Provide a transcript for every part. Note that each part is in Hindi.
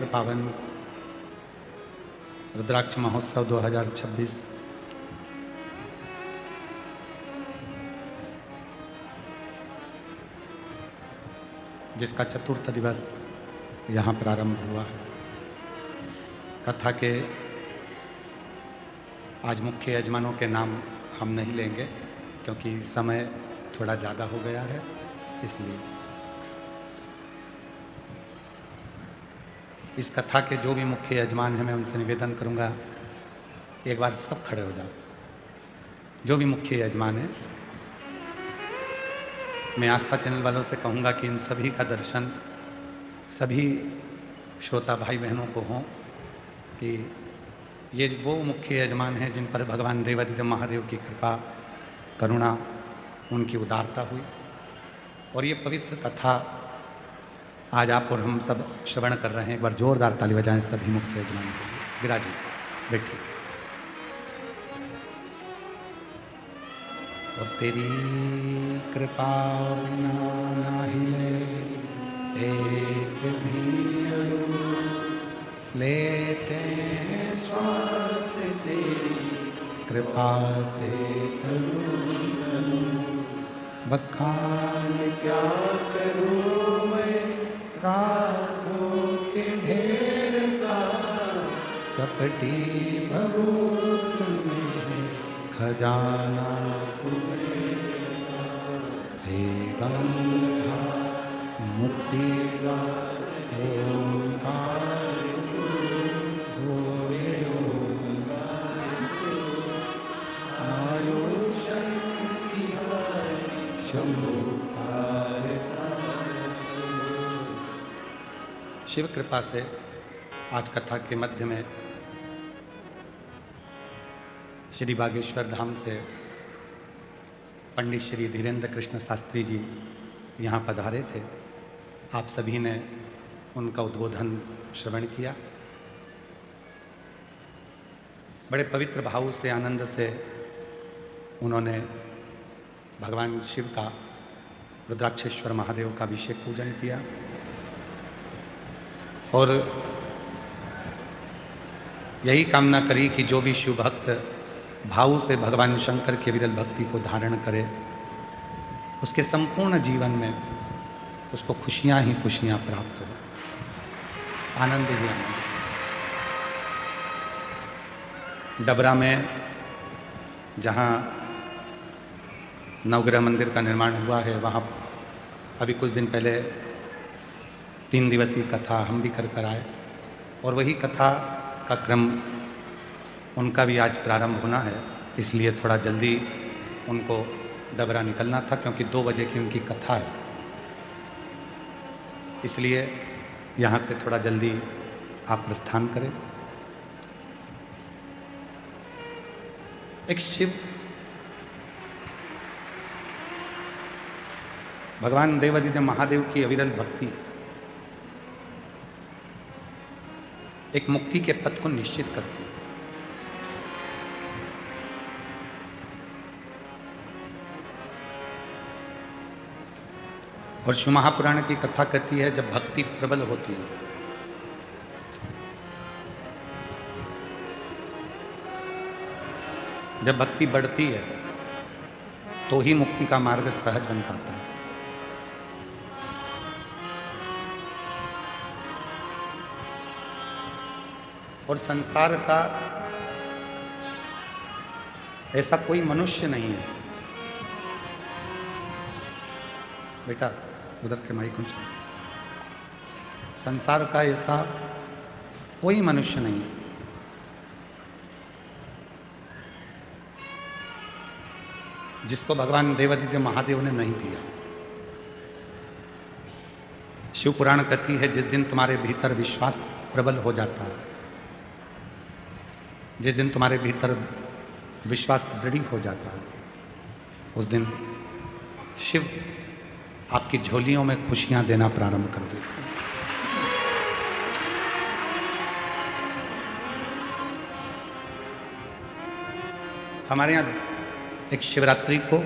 पावन रुद्राक्ष महोत्सव 2026 जिसका चतुर्थ दिवस यहाँ प्रारंभ हुआ है। कथा के आज मुख्य यजमानों के नाम हम नहीं लेंगे क्योंकि समय थोड़ा ज़्यादा हो गया है, इसलिए इस कथा के जो भी मुख्य यजमान हैं मैं उनसे निवेदन करूंगा एक बार सब खड़े हो जाओ। जो भी मुख्य यजमान हैं, मैं आस्था चैनल वालों से कहूंगा कि इन सभी का दर्शन सभी श्रोता भाई बहनों को हो कि ये वो मुख्य यजमान हैं जिन पर भगवान देवादिदेव महादेव की कृपा करुणा उनकी उदारता हुई और ये पवित्र कथा आज आप और हम सब श्रवण कर रहे हैं। एक बार जोरदार ताली बजाएं सभी मुख्य यजमान के लिए। विराजी बैठिए। और तेरी कृपा बिना ना हिले एक भी अणु, लेते श्वास तेरी कृपा से तनु तनु, बखान क्या करूं मैं रागों के ढेर का, चपटी भभूत में खजाना कुबेर का, हे गंगाधर मुक्ति का ओंकार भोले ओंकार आयुषं तिहारी शंभु। शिव कृपा से आज कथा के मध्य में श्री बागेश्वर धाम से पंडित श्री धीरेन्द्र कृष्ण शास्त्री जी यहाँ पधारे थे। आप सभी ने उनका उद्बोधन श्रवण किया। बड़े पवित्र भाव से आनंद से उन्होंने भगवान शिव का रुद्राक्षेश्वर महादेव का अभिषेक पूजन किया और यही कामना करी कि जो भी शिव भक्त भाव से भगवान शंकर के विरल भक्ति को धारण करे उसके संपूर्ण जीवन में उसको खुशियां ही खुशियां प्राप्त हो, आनंद ही आनंद। डबरा में जहाँ नवग्रह मंदिर का निर्माण हुआ है वहाँ अभी कुछ दिन पहले 3 दिवसीय कथा हम भी कर आए और वही कथा का क्रम उनका भी आज प्रारंभ होना है, इसलिए थोड़ा जल्दी उनको डबरा निकलना था क्योंकि 2 बजे की उनकी कथा है, इसलिए यहाँ से थोड़ा जल्दी आप प्रस्थान करें। एक शिव भगवान देवादिदेव महादेव की अविरल भक्ति एक मुक्ति के पथ को निश्चित करती है। और शिव महापुराण की कथा कहती है जब भक्ति प्रबल होती है जब भक्ति बढ़ती है तो ही मुक्ति का मार्ग सहज बन पाता है। और संसार का ऐसा कोई मनुष्य नहीं है, बेटा उधर के माइक ऊंचा, संसार का ऐसा कोई मनुष्य नहीं है जिसको भगवान देवादिदेव महादेव ने नहीं दिया। शिव पुराण कहती है जिस दिन तुम्हारे भीतर विश्वास प्रबल हो जाता है, जिस दिन तुम्हारे भीतर विश्वास दृढ़ हो जाता है, उस दिन शिव आपकी झोलियों में खुशियां देना प्रारंभ कर देते हैं। हमारे यहाँ एक शिवरात्रि को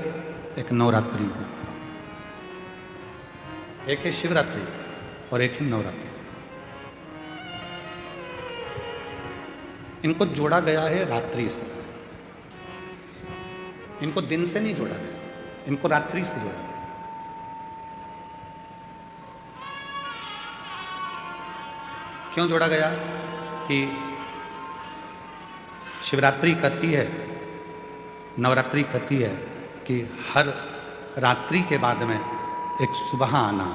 एक नवरात्रि को, एक है शिवरात्रि और एक है नवरात्रि। इनको जोड़ा गया है रात्रि से। इनको दिन से नहीं जोड़ा गया, इनको रात्रि से जोड़ा गया। क्यों जोड़ा गया? कि शिवरात्रि कहती है, नवरात्रि कहती है कि हर रात्रि के बाद में एक सुबह आना,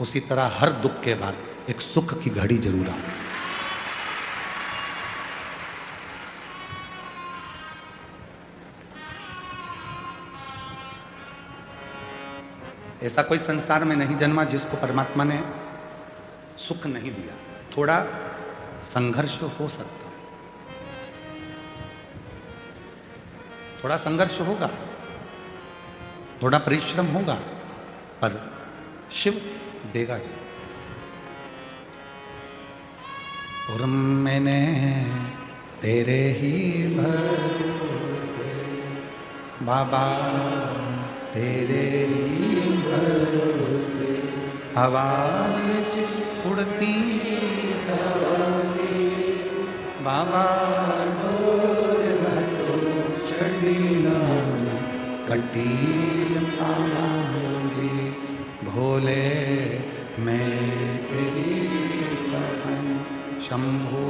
उसी तरह हर दुख के बाद एक सुख की घड़ी जरूर आना। ऐसा कोई संसार में नहीं जन्मा जिसको परमात्मा ने सुख नहीं दिया। थोड़ा संघर्ष हो सकता है, थोड़ा संघर्ष होगा, थोड़ा परिश्रम होगा, पर शिव देगा जी। और मैंने तेरे ही भरोसे बाबा, तेरे ही भरोसे हवा विच उड़ती बाबा, डोर हटो छड़ी कटी आवांगे भोले, मैं तेरी बहन शंभू,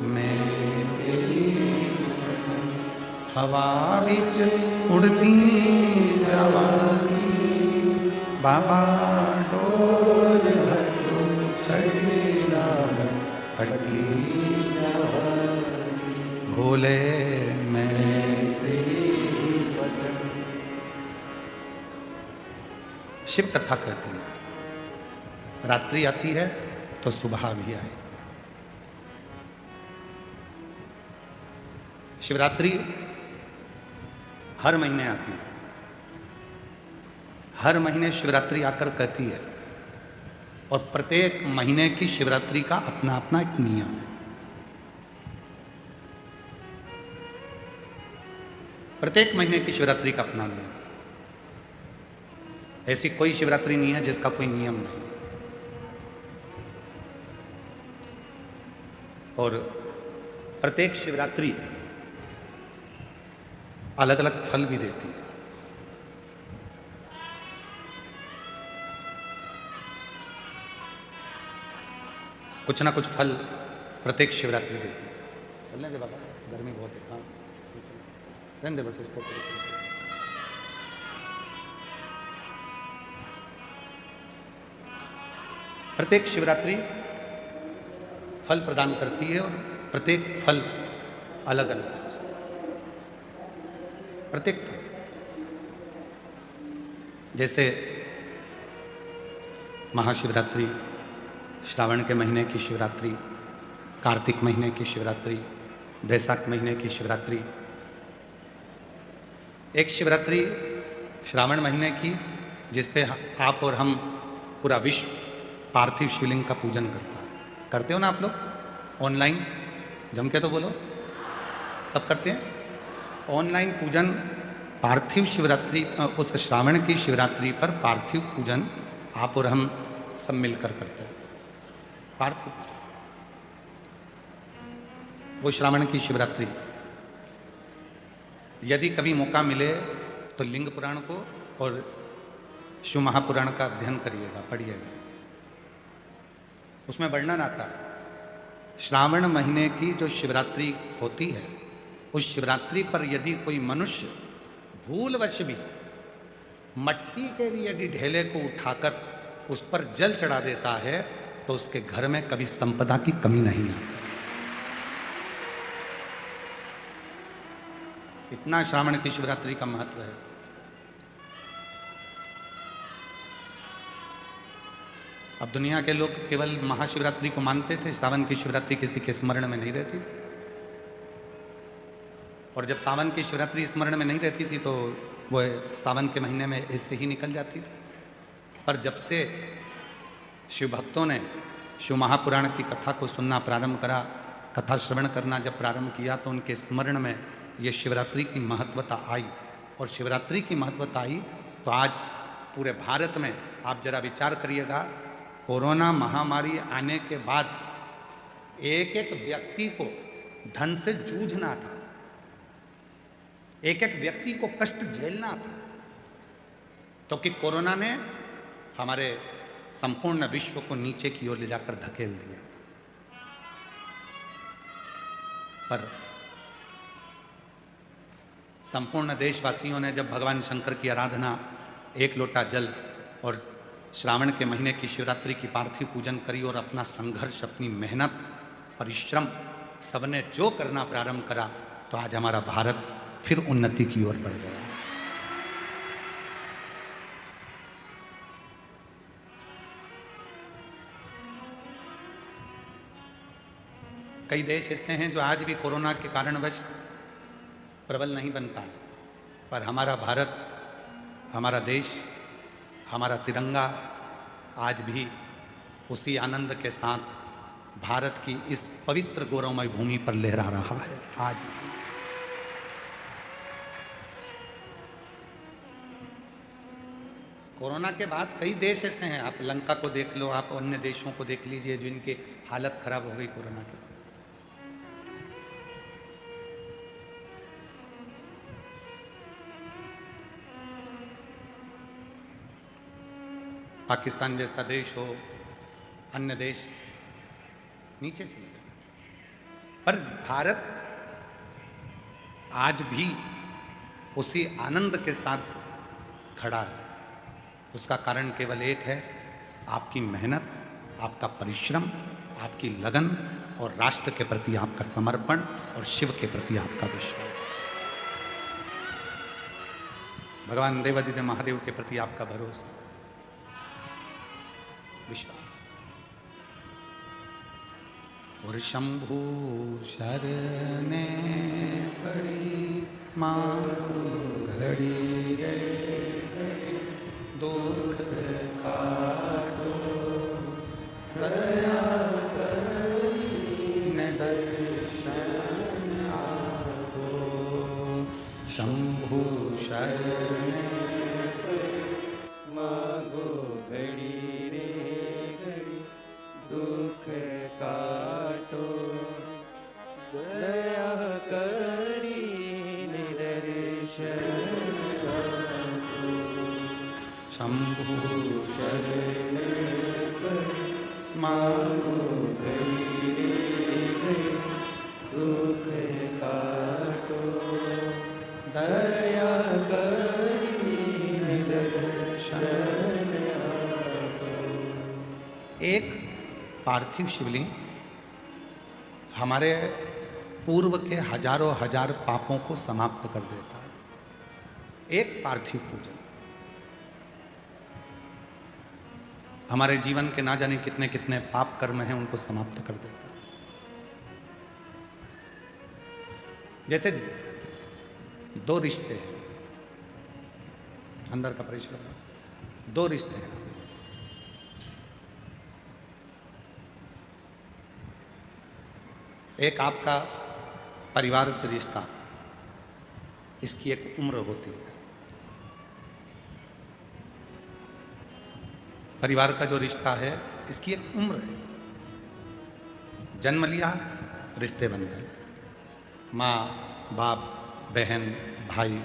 मैं तेरी बहन हवा विच उड़ती जवानी बाबा, डोर हटो छड़ी कटी भोले, मैं तेरी बहन। शिव कथा कहती है रात्रि आती है तो सुबह भी आए। शिवरात्रि हर महीने आती है, हर महीने शिवरात्रि आकर कहती है, और प्रत्येक महीने की शिवरात्रि का अपना अपना एक नियम है। प्रत्येक महीने की शिवरात्रि का अपना नियम। ऐसी कोई शिवरात्रि नहीं है जिसका कोई नियम नहीं। और प्रत्येक शिवरात्रि अलग अलग फल भी देती है। कुछ ना कुछ फल प्रत्येक शिवरात्रि देती है। चलने दे बाबा, गर्मी बहुत है। हाँ रहने दे बस इसको। प्रत्येक शिवरात्रि फल प्रदान करती है, और प्रत्येक फल अलग अलग, प्रत्येक फल। जैसे महाशिवरात्रि, श्रावण के महीने की शिवरात्रि, कार्तिक महीने की शिवरात्रि, बैसाख महीने की शिवरात्रि। एक शिवरात्रि श्रावण महीने की, जिस पे आप और हम पूरा विश्व पार्थिव शिवलिंग का पूजन करता है। करते हो ना आप लोग? ऑनलाइन जम के तो बोलो, सब करते हैं। ऑनलाइन पूजन पार्थिव शिवरात्रि, उस श्रावण की शिवरात्रि पर पार्थिव पूजन आप और हम सब मिलकर करते हैं। पार्थिव वो श्रावण की शिवरात्रि। यदि कभी मौका मिले तो लिंग पुराण को और शिव महापुराण का अध्ययन करिएगा, पढ़िएगा। उसमें वर्णन आता है श्रावण महीने की जो शिवरात्रि होती है, उस शिवरात्रि पर यदि कोई मनुष्य भूलवश भी मट्टी के भी यदि ढेले को उठाकर उस पर जल चढ़ा देता है तो उसके घर में कभी संपदा की कमी नहीं आती। इतना श्रावण की शिवरात्रि का महत्व है। अब दुनिया के लोग केवल महाशिवरात्रि को मानते थे, सावन की शिवरात्रि किसी के स्मरण में नहीं रहती थी। और जब सावन की शिवरात्रि स्मरण में नहीं रहती थी तो वो सावन के महीने में ऐसे ही निकल जाती थी। पर जब से शिव भक्तों ने शिव महापुराण की कथा को सुनना प्रारंभ करा, कथा श्रवण करना जब प्रारंभ किया, तो उनके स्मरण में ये शिवरात्रि की महत्वता आई। और शिवरात्रि की महत्वता आई तो आज पूरे भारत में आप जरा विचार करिएगा, कोरोना महामारी आने के बाद एक एक व्यक्ति को धन से जूझना था, एक एक व्यक्ति को कष्ट झेलना था, तो कि कोरोना ने हमारे संपूर्ण विश्व को नीचे की ओर ले जाकर धकेल दिया। पर संपूर्ण देशवासियों ने जब भगवान शंकर की आराधना, एक लोटा जल और श्रावण के महीने की शिवरात्रि की पार्थिव पूजन करी और अपना संघर्ष, अपनी मेहनत, परिश्रम सबने जो करना प्रारंभ करा, तो आज हमारा भारत फिर उन्नति की ओर बढ़ गया। कई देश ऐसे हैं जो आज भी कोरोना के कारणवश प्रबल नहीं बन पाए, पर हमारा भारत, हमारा देश, हमारा तिरंगा आज भी उसी आनंद के साथ भारत की इस पवित्र गौरवमय भूमि पर लहरा रहा है। आज कोरोना के बाद कई देश ऐसे हैं, आप लंका को देख लो, आप अन्य देशों को देख लीजिए जिनकी हालत खराब हो गई कोरोना के। पाकिस्तान जैसा देश हो, अन्य देश नीचे चले गए, पर भारत आज भी उसी आनंद के साथ खड़ा है। उसका कारण केवल एक है, आपकी मेहनत, आपका परिश्रम, आपकी लगन और राष्ट्र के प्रति आपका समर्पण और शिव के प्रति आपका विश्वास, भगवान देवादिदेव महादेव के प्रति आपका भरोसा, विश्वास। और शंभु शरणे पड़ी मानो घड़ी रे, दुख काटो दया करीने दर्शन आगो। शंभु शरणे मागो घड़ी रे घड़ी, दुख काटो दया करी निदर्शन आगो। शंभु शरण मागो घड़ी रे घड़ी, दुख काटो दया करी निदर्शन आगो। एक पार्थिव शिवलिंग हमारे पूर्व के हजारों हजार पापों को समाप्त कर देता है। एक पार्थिव पूजन हमारे जीवन के ना जाने कितने कितने पाप कर्म हैं उनको समाप्त कर देता है। जैसे दो रिश्ते हैं, अंदर का परिश्रम, दो रिश्ते हैं, एक आपका परिवार से रिश्ता, इसकी एक उम्र होती है। परिवार का जो रिश्ता है इसकी एक उम्र है। जन्म लिया, रिश्ते बन गए, माँ बाप, बहन भाई,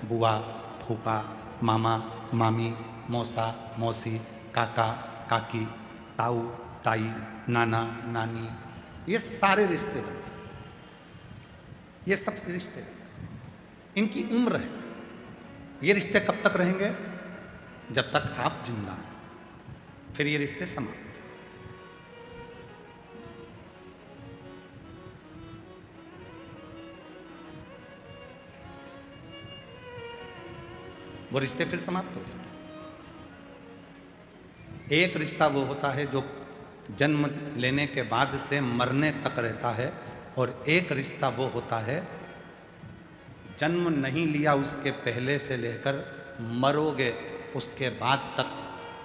बुआ फूफा, मामा मामी, मौसा मौसी, काका काकी, ताऊ ताई, नाना नानी, ये सारे रिश्ते बन गए। ये सब रिश्ते, इनकी उम्र है। ये रिश्ते कब तक रहेंगे? जब तक आप जिंदा हैं, फिर ये रिश्ते समाप्त। वो रिश्ते फिर समाप्त हो जाते हैं। एक रिश्ता वो होता है जो जन्म लेने के बाद से मरने तक रहता है, और एक रिश्ता वो होता है जन्म नहीं लिया उसके पहले से लेकर मरोगे उसके बाद तक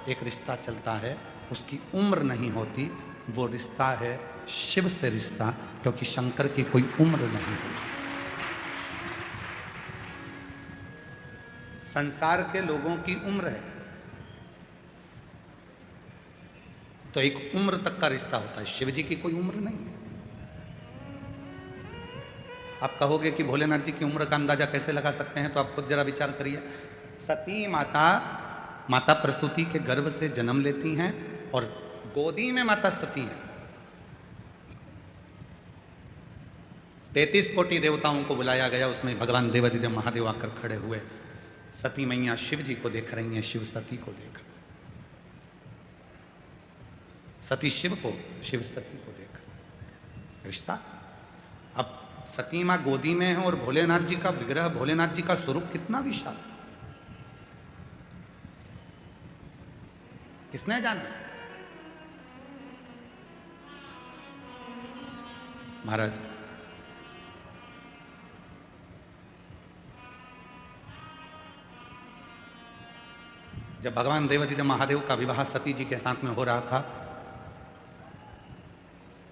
एक रिश्ता चलता है। उसकी उम्र नहीं होती, वो रिश्ता है शिव से रिश्ता, क्योंकि शंकर की कोई उम्र नहीं होती। संसार के लोगों की उम्र है, तो एक उम्र तक का रिश्ता होता है। शिव जी की कोई उम्र नहीं है। आप कहोगे कि भोलेनाथ जी की उम्र का अंदाजा कैसे लगा सकते हैं, तो आप खुद जरा विचार करिए। सती माता माता प्रसूति के गर्भ से जन्म लेती हैं और गोदी में माता सती हैं। 33 कोटि देवताओं को बुलाया गया, उसमें भगवान देवादिदेव महादेव आकर खड़े हुए। सती मैया शिव जी को देख रही हैं, शिव सती को देख रहे, सती शिव को, शिव सती को देख रहे। रिश्ता। अब सती मां गोदी में है और भोलेनाथ जी का विग्रह, भोलेनाथ जी का स्वरूप कितना विशाल, किसने जाना। महाराज जब भगवान देवादिदेव महादेव का विवाह सती जी के साथ में हो रहा था,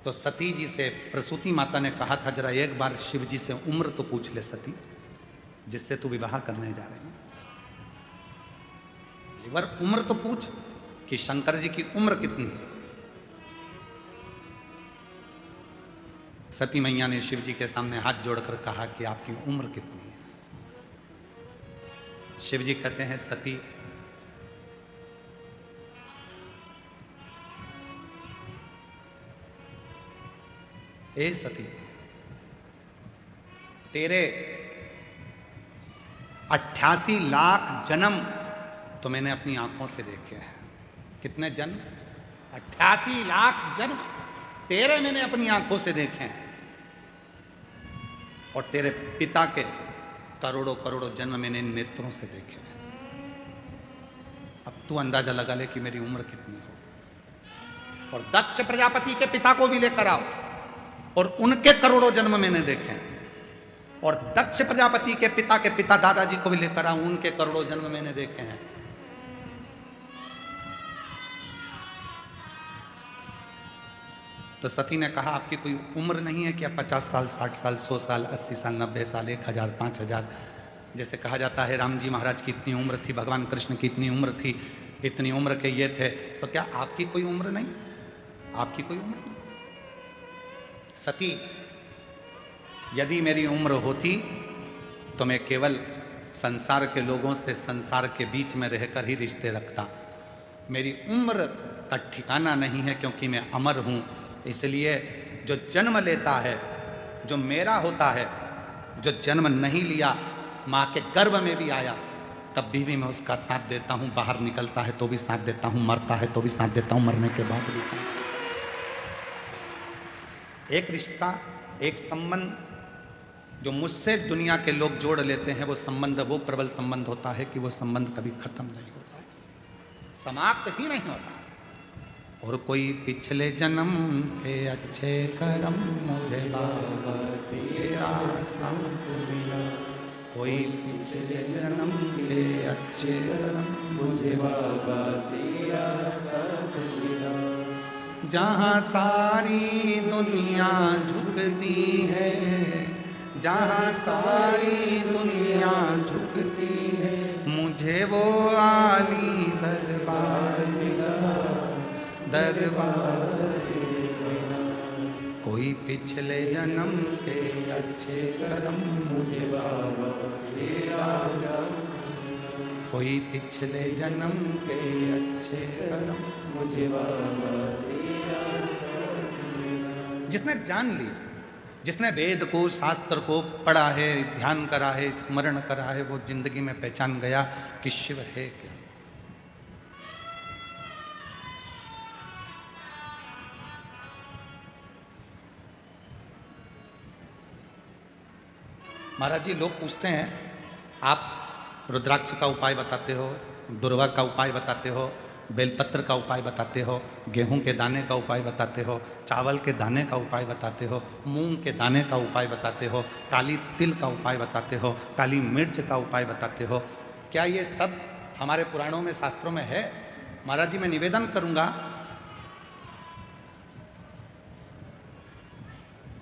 तो सती जी से प्रसूति माता ने कहा था, जरा एक बार शिव जी से उम्र तो पूछ ले सती, जिससे तू विवाह करने जा रही है, एक बार उम्र तो पूछ कि शंकर जी की उम्र कितनी है। सती मैया ने शिव जी के सामने हाथ जोड़कर कहा कि आपकी उम्र कितनी है। शिव जी कहते हैं, सती ए सती, तेरे 88 लाख जन्म तो मैंने अपनी आंखों से देखे हैं। कितने जन्म? 88 लाख जन्म तेरे मैंने अपनी आंखों से देखे हैं, और तेरे पिता के करोड़ों करोड़ों जन्म मैंने नेत्रों से देखे हैं। अब तू अंदाजा लगा ले कि मेरी उम्र कितनी हो। और दक्ष प्रजापति के पिता को भी लेकर आओ, और उनके करोड़ों जन्म मैंने देखे हैं। और दक्ष प्रजापति के पिता दादाजी को भी लेकर आओ, उनके करोड़ों जन्म मैंने देखे हैं। तो सती ने कहा, आपकी कोई उम्र नहीं है कि आप 50 साल, 60 साल, 100 साल, 80 साल, 90 साल, 1000, 5000, जैसे कहा जाता है राम जी महाराज की इतनी उम्र थी, भगवान कृष्ण की इतनी उम्र थी, इतनी उम्र के ये थे, तो क्या आपकी कोई उम्र नहीं? आपकी कोई उम्र नहीं। सती, यदि मेरी उम्र होती तो मैं केवल संसार के लोगों से संसार के बीच में रहकर ही रिश्ते रखता। मेरी उम्र का ठिकाना नहीं है, क्योंकि मैं अमर हूं। इसलिए जो जन्म लेता है, जो मेरा होता है, जो जन्म नहीं लिया, माँ के गर्भ में भी आया, तब भी मैं उसका साथ देता हूं। बाहर निकलता है तो भी साथ देता हूं, मरता है तो भी साथ देता हूं, मरने के बाद भी साथ देता हूं। एक रिश्ता, एक संबंध जो मुझसे दुनिया के लोग जोड़ लेते हैं, वो संबंध वो प्रबल संबंध होता है कि वो संबंध कभी खत्म नहीं होता है, समाप्त ही नहीं होता है। और कोई पिछले जन्म के अच्छे कर्म मुझे बाबा तेरा साथ मिला, कोई पिछले जन्म के अच्छे कर्म मुझे बाबा तेरा साथ मिला। जहाँ सारी दुनिया झुकती है, जहाँ सारी दुनिया झुकती है, मुझे वो आली दरबार मिला, दरबार मिला। कोई पिछले जन्म के अच्छे कर्म मुझे बाबा तेरा साथ मिला, कोई पिछले जन्म के अच्छे कर्म मुझे बाबा तेरा साथ मिला। जिसने जान लिया, जिसने वेद को, शास्त्र को पढ़ा है, ध्यान करा है, स्मरण करा है, वो जिंदगी में पहचान गया कि शिव है क्या। महाराज जी, लोग पूछते हैं, आप रुद्राक्ष का उपाय बताते हो, दुर्वा का उपाय बताते हो, बेलपत्र का उपाय बताते हो, गेहूं के दाने का उपाय बताते हो, चावल के दाने का उपाय बताते हो, मूंग के दाने का उपाय बताते हो, काली तिल का उपाय बताते हो, काली मिर्च का उपाय बताते हो। क्या ये सब हमारे पुराणों में, शास्त्रों में है? महाराज जी, मैं निवेदन करूंगा,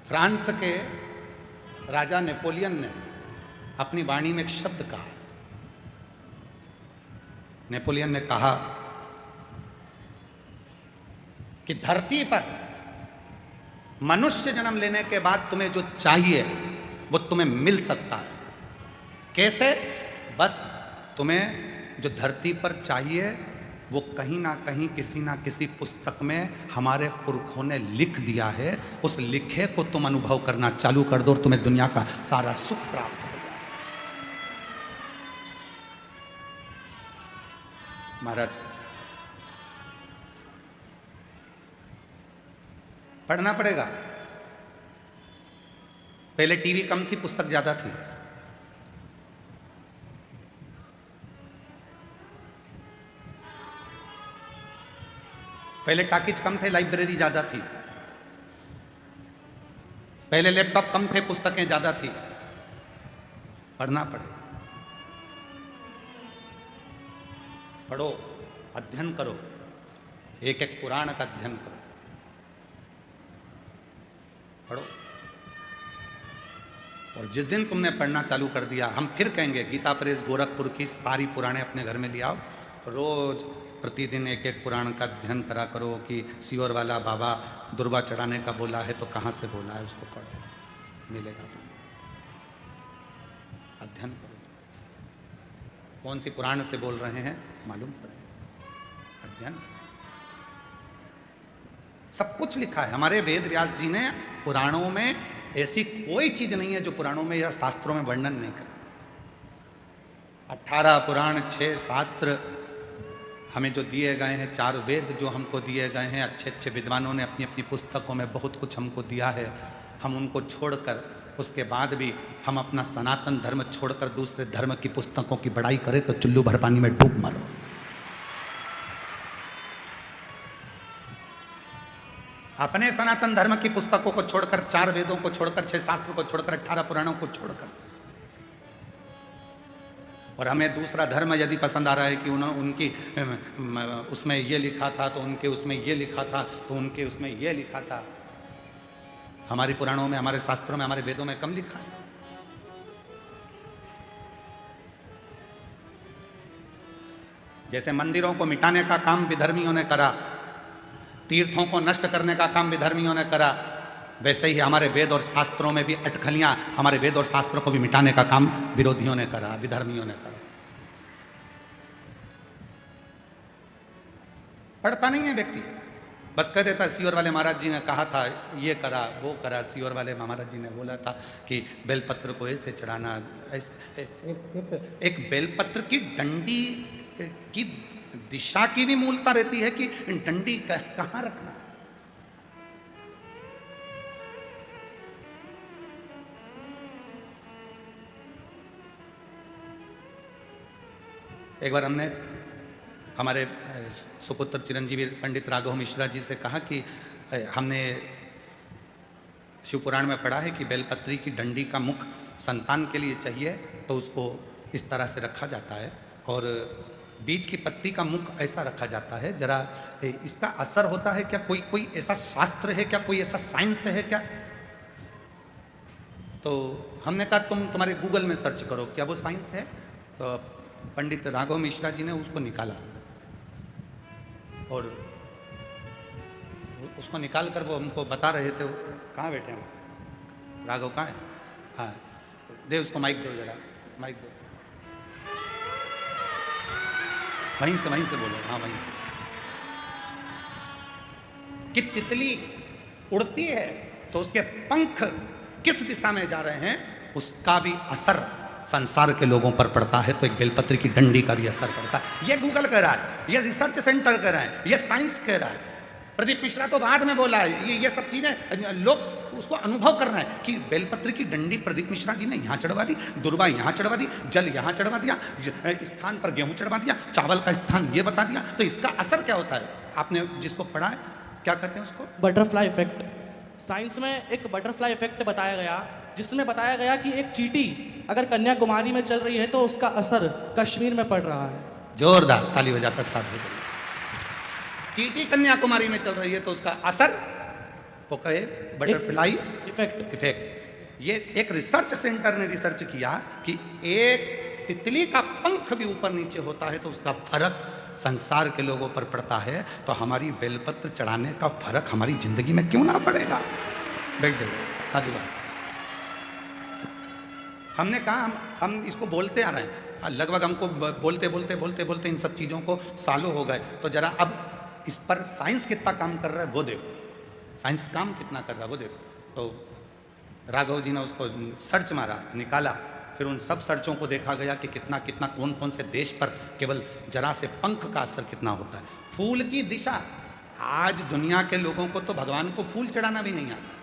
फ्रांस के राजा नेपोलियन ने अपनी वाणी में एक शब्द कहा। नेपोलियन ने कहा कि धरती पर मनुष्य जन्म लेने के बाद तुम्हें जो चाहिए वो तुम्हें मिल सकता है। कैसे? बस तुम्हें जो धरती पर चाहिए वो कहीं ना कहीं किसी ना किसी पुस्तक में हमारे पुरखों ने लिख दिया है। उस लिखे को तुम अनुभव करना चालू कर दो और तुम्हें दुनिया का सारा सुख प्राप्त हो जाए। महाराज, पढ़ना पड़ेगा। पहले टीवी कम थी, पुस्तक ज्यादा थी। पहले टाकीज कम थे, लाइब्रेरी ज्यादा थी। पहले लैपटॉप कम थे, पुस्तकें ज्यादा थी। पढ़ना पड़ेगा। पढ़ो, अध्ययन करो, एक एक पुराण का अध्ययन करो, पढ़ो। और जिस दिन तुमने पढ़ना चालू कर दिया, हम फिर कहेंगे गीता प्रेस गोरखपुर की सारी पुराणे अपने घर में ले आओ, रोज प्रतिदिन एक एक पुराण का अध्ययन करा करो कि सियोर वाला बाबा दुर्वा चढ़ाने का बोला है तो कहाँ से बोला है, उसको पढ़ो, मिलेगा तुम। अध्ययन करो, कौन सी पुराण से बोल रहे हैं मालूम पड़े। अध्ययन, सब कुछ लिखा है हमारे वेद व्यास जी ने। पुराणों में ऐसी कोई चीज नहीं है जो पुराणों में या शास्त्रों में वर्णन नहीं कर। 18 पुराण, 6 शास्त्र हमें जो दिए गए हैं, 4 वेद जो हमको दिए गए हैं, अच्छे अच्छे विद्वानों ने अपनी अपनी पुस्तकों में बहुत कुछ हमको दिया है। हम उनको छोड़कर, उसके बाद भी हम अपना सनातन धर्म छोड़कर दूसरे धर्म की पुस्तकों की बड़ाई करें तो चुल्लू भर पानी में डूब मरो। अपने सनातन धर्म की पुस्तकों को छोड़कर, 4 वेदों को छोड़कर, 6 शास्त्र को छोड़कर, 18 पुराणों को छोड़कर, और हमें दूसरा धर्म यदि पसंद आ रहा है कि उनकी उसमें ये लिखा था तो उनके उसमें ये लिखा था तो उनके उसमें ये लिखा था। हमारी पुराणों में, हमारे शास्त्रों में, हमारे वेदों में कम लिखा है। जैसे मंदिरों को मिटाने का काम विधर्मियों ने करा, तीर्थों को नष्ट करने का काम विधर्मियों ने करा, वैसे ही हमारे वेद और शास्त्रों में भी अटकलियां, हमारे वेद और शास्त्रों को भी मिटाने का काम विरोधियों ने करा, विधर्मियों ने करा। पढ़ता नहीं है व्यक्ति, बस कह देता सियोर वाले महाराज जी ने कहा था, ये करा वो करा। सियोर वाले महाराज जी ने बोला था कि बेलपत्र को ऐसे चढ़ाना, ऐसे। एक बेलपत्र की डंडी की दिशा की भी मूलता रहती है कि डंडी कहाँ रखना है। एक बार हमने हमारे सुपुत्र चिरंजीवी पंडित राघव मिश्रा जी से कहा कि हमने शिवपुराण में पढ़ा है कि बेलपत्री की डंडी का मुख संतान के लिए चाहिए तो उसको इस तरह से रखा जाता है, और बीज की पत्ती का मुख ऐसा रखा जाता है। जरा इसका असर होता है क्या? कोई ऐसा शास्त्र है क्या? कोई ऐसा साइंस है क्या? तो हमने कहा तुम्हारे गूगल में सर्च करो, क्या वो साइंस है? तो पंडित राघव मिश्रा जी ने उसको निकाला, और उसको निकाल कर वो हमको बता रहे थे। कहाँ बैठे हैं राघव? कहाँ है? हाँ, दे उसको माइक दो, जरा माइक दो। वहीं से बोलो। हाँ, वहीं से। कि तितली उड़ती है तो उसके पंख किस दिशा में जा रहे हैं, उसका भी असर संसार के लोगों पर पड़ता है। तो एक बेलपत्र की डंडी का भी असर पड़ता है। ये गूगल कह रहा है, ये रिसर्च सेंटर कह रहा है, ये साइंस कह रहा है। प्रदीप मिश्रा तो बाद में बोला है। ये सब चीजें लोग उसको अनुभव कर रहे हैं कि बेलपत्र की डंडी प्रदीप मिश्रा जी ने यहाँ चढ़वा दी, दुर्वा यहाँ चढ़वा दी, जल यहाँ चढ़वा दिया, स्थान पर गेहूं चढ़वा दिया, चावल का स्थान ये बता दिया। तो इसका असर क्या होता है? आपने जिसको पढ़ा है, क्या कहते हैं उसको? Butterfly effect. साइंस में एक बटरफ्लाई इफेक्ट बताया गया, जिसमें बताया गया कि एक चींटी अगर कन्याकुमारी में चल रही है तो उसका असर कश्मीर में पड़ रहा है। जोरदार ताली बजाकर साथ हो। चींटी कन्याकुमारी में चल रही है तो उसका असर, वो कहे बटरफ्लाई इफेक्ट। ये एक रिसर्च सेंटर ने रिसर्च किया कि एक तितली का पंख भी ऊपर नीचे होता है तो उसका फर्क संसार के लोगों पर पड़ता है। तो हमारी बेलपत्र चढ़ाने का फर्क हमारी जिंदगी में क्यों ना पड़ेगा? बैठ जाइए, सारी बात। हमने कहा हम इसको बोलते आ रहे हैं, लगभग हमको बोलते बोलते बोलते बोलते इन सब चीज़ों को सालों हो गए। तो जरा अब इस पर साइंस कितना काम कर रहा है वो देखो, साइंस काम कितना कर रहा है वो देखो। तो राघव जी ने उसको सर्च मारा, निकाला, फिर उन सब सर्चों को देखा गया कि कितना कितना कौन कौन से देश पर केवल जरा से पंख का असर कितना होता है। फूल की दिशा, आज दुनिया के लोगों को तो भगवान को फूल चढ़ाना भी नहीं आता।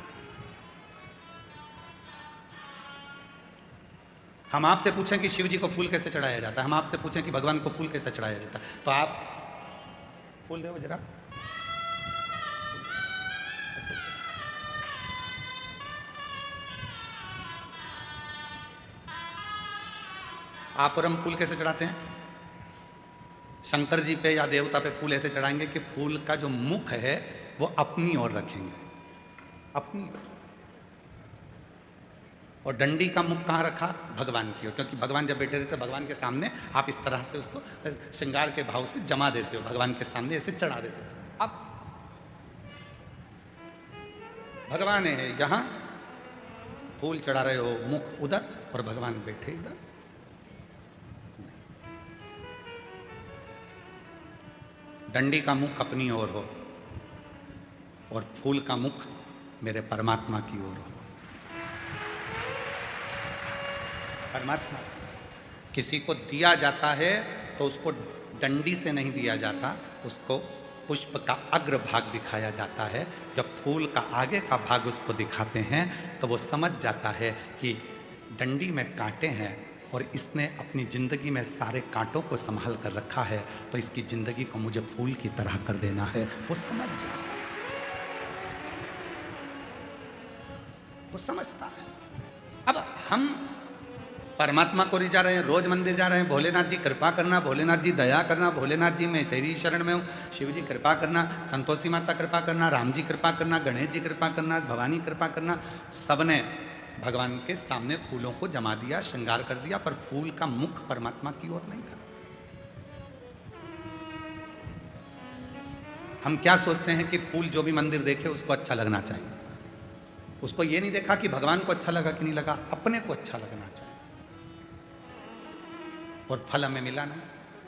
हम आपसे पूछें कि शिव जी को फूल कैसे चढ़ाया जाता है, हम आपसे पूछें कि भगवान को फूल कैसे चढ़ाया जाता है, तो आप फूल दो जरा। आप और हम फूल कैसे चढ़ाते हैं? शंकर जी पे या देवता पे फूल ऐसे चढ़ाएंगे कि फूल का जो मुख है वो अपनी ओर रखेंगे, अपनी ओर। और डंडी का मुख कहाँ रखा? भगवान की ओर, क्योंकि भगवान जब बैठे रहते भगवान के सामने आप इस तरह से उसको श्रृंगार के भाव से जमा देते हो, भगवान के सामने ऐसे चढ़ा देते हो। अब भगवान है यहाँ, फूल चढ़ा रहे हो, मुख उधर और भगवान बैठे इधर। डंडी का मुख अपनी ओर हो और फूल का मुख मेरे परमात्मा की ओर हो। परमात्मा किसी को दिया जाता है तो उसको डंडी से नहीं दिया जाता, उसको पुष्प का अग्र भाग दिखाया जाता है। जब फूल का आगे का भाग उसको दिखाते हैं तो वो समझ जाता है कि डंडी में कांटे हैं और इसने अपनी ज़िंदगी में सारे कांटों को संभाल कर रखा है, तो इसकी ज़िंदगी को मुझे फूल की तरह कर देना है। वो समझ जाता है, वो समझता है। अब हम परमात्मा को रिझा रहे हैं, रोज मंदिर जा रहे हैं, भोलेनाथ जी कृपा करना, भोलेनाथ जी दया करना, भोलेनाथ जी मैं तेरी शरण में हूँ, शिव जी कृपा करना, संतोषी माता कृपा करना, राम जी कृपा करना, गणेश जी कृपा करना, भवानी कृपा करना। सबने भगवान के सामने फूलों को जमा दिया, श्रृंगार कर दिया, पर फूल का मुख परमात्मा की ओर नहीं करा। हम क्या सोचते हैं कि फूल जो भी मंदिर देखे उसको अच्छा लगना चाहिए, उसको ये नहीं देखा कि भगवान को अच्छा लगा कि नहीं लगा, अपने को अच्छा लगना चाहिए। और फल हमें मिला नहीं,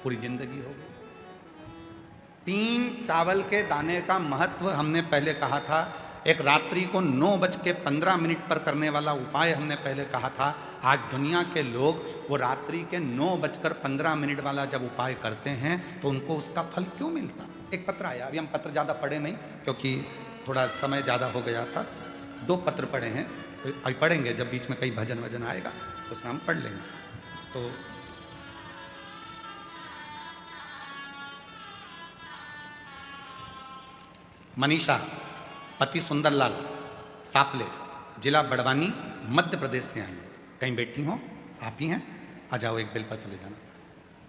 पूरी जिंदगी हो गई। 3 चावल के दाने का महत्व हमने पहले कहा था, एक रात्रि को 9:15 पर करने वाला उपाय हमने पहले कहा था। आज दुनिया के लोग वो रात्रि के 9:15 वाला जब उपाय करते हैं तो उनको उसका फल क्यों मिलता? एक पत्र आया, अभी हम पत्र ज़्यादा पढ़े नहीं क्योंकि थोड़ा समय ज़्यादा हो गया था। 2 पत्र पढ़े हैं, अभी पढ़ेंगे जब बीच में कई भजन वजन आएगा तो उसमें हम पढ़ लेंगे। तो मनीषा पति सुंदरलाल सापले, जिला बड़वानी, मध्य प्रदेश से आई है। कहीं बैठी हो, आप ही हैं, आ जाओ, एक बेलपत्र ले जाना।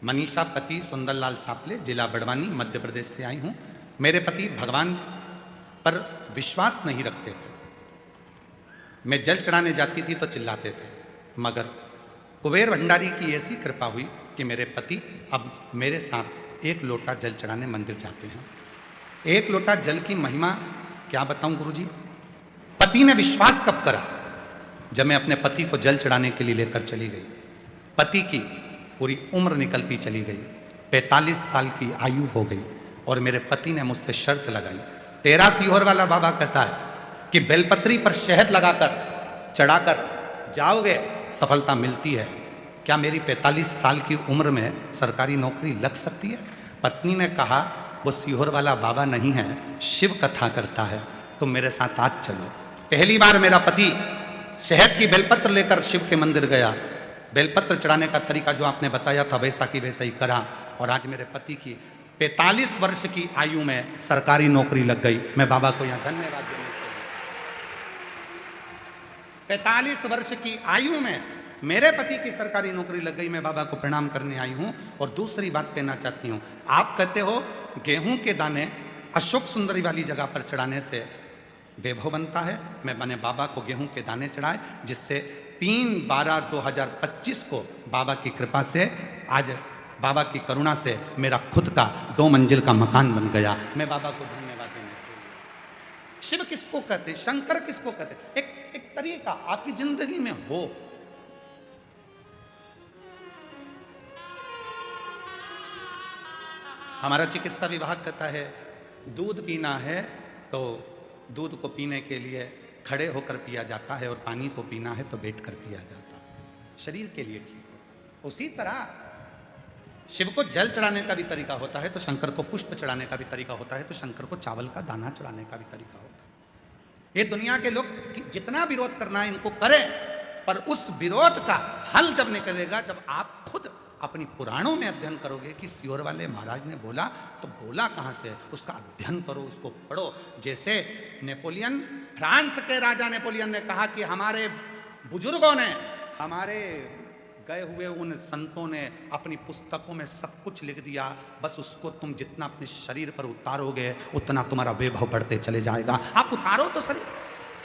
मनीषा पति सुंदरलाल सापले, जिला बड़वानी, मध्य प्रदेश से आई हूँ। मेरे पति भगवान पर विश्वास नहीं रखते थे। मैं जल चढ़ाने जाती थी तो चिल्लाते थे, मगर कुबेर भंडारी की ऐसी कृपा हुई कि मेरे पति अब मेरे साथ 1 लोटा जल चढ़ाने मंदिर जाते हैं। 1 लोटा जल की महिमा क्या बताऊं गुरुजी। पति ने विश्वास कब करा? जब मैं अपने पति को जल चढ़ाने के लिए लेकर चली गई। पति की पूरी उम्र निकलती चली गई, 45 साल की आयु हो गई और मेरे पति ने मुझसे शर्त लगाई। 13 सीहोर वाला बाबा कहता है कि बेलपत्री पर शहद लगाकर चढ़ाकर जाओगे सफलता मिलती है। क्या मेरी 45 साल की उम्र में सरकारी नौकरी लग सकती है? पत्नी ने कहा वो सीहोर वाला बाबा नहीं है, शिव कथा करता है, तुम मेरे साथ आज चलो। पहली बार मेरा पति शहद की बेलपत्र लेकर शिव के मंदिर गया। बेलपत्र चढ़ाने का तरीका जो आपने बताया था वैसा की वैसा ही करा और आज मेरे पति की 45 वर्ष की आयु में सरकारी नौकरी लग गई। मैं बाबा को यहाँ धन्यवाद देना चाहिए। 45 वर्ष की आयु में मेरे पति की सरकारी नौकरी लग गई, मैं बाबा को प्रणाम करने आई हूँ। और दूसरी बात कहना चाहती हूँ, आप कहते हो गेहूं के दाने अशोक सुंदरी वाली जगह पर चढ़ाने से वैभव बनता है। मैंने बाबा को गेहूं के दाने चढ़ाए, जिससे 3/12/2025 को बाबा की कृपा से, आज बाबा की करुणा से मेरा खुद का 2 मंजिल का मकान बन गया। मैं बाबा को धन्यवाद देना चाहिए। शिव किसको कहते, शंकर किसको कहते? एक तरीका आपकी जिंदगी में हो, हमारा चिकित्सा विभाग कहता है दूध पीना है तो दूध को पीने के लिए खड़े होकर पिया जाता है, और पानी को पीना है तो बैठकर पिया जाता है, शरीर के लिए ठीक होता है। उसी तरह शिव को जल चढ़ाने का भी तरीका होता है, तो शंकर को पुष्प चढ़ाने का भी तरीका होता है, तो शंकर को चावल का दाना चढ़ाने का भी तरीका होता है। ये दुनिया के लोग जितना विरोध करना है इनको करें, पर उस विरोध का हल जब निकलेगा जब आप खुद अपनी पुराणों में अध्ययन करोगे कि सियोर वाले महाराज ने बोला, तो बोला कहाँ से, उसका अध्ययन करो, उसको पढ़ो। जैसे नेपोलियन, फ्रांस के राजा नेपोलियन ने कहा कि हमारे बुजुर्गों ने, हमारे गए हुए उन संतों ने अपनी पुस्तकों में सब कुछ लिख दिया, बस उसको तुम जितना अपने शरीर पर उतारोगे उतना तुम्हारा वैभव बढ़ते चले जाएगा। आप उतारो तो शरीर।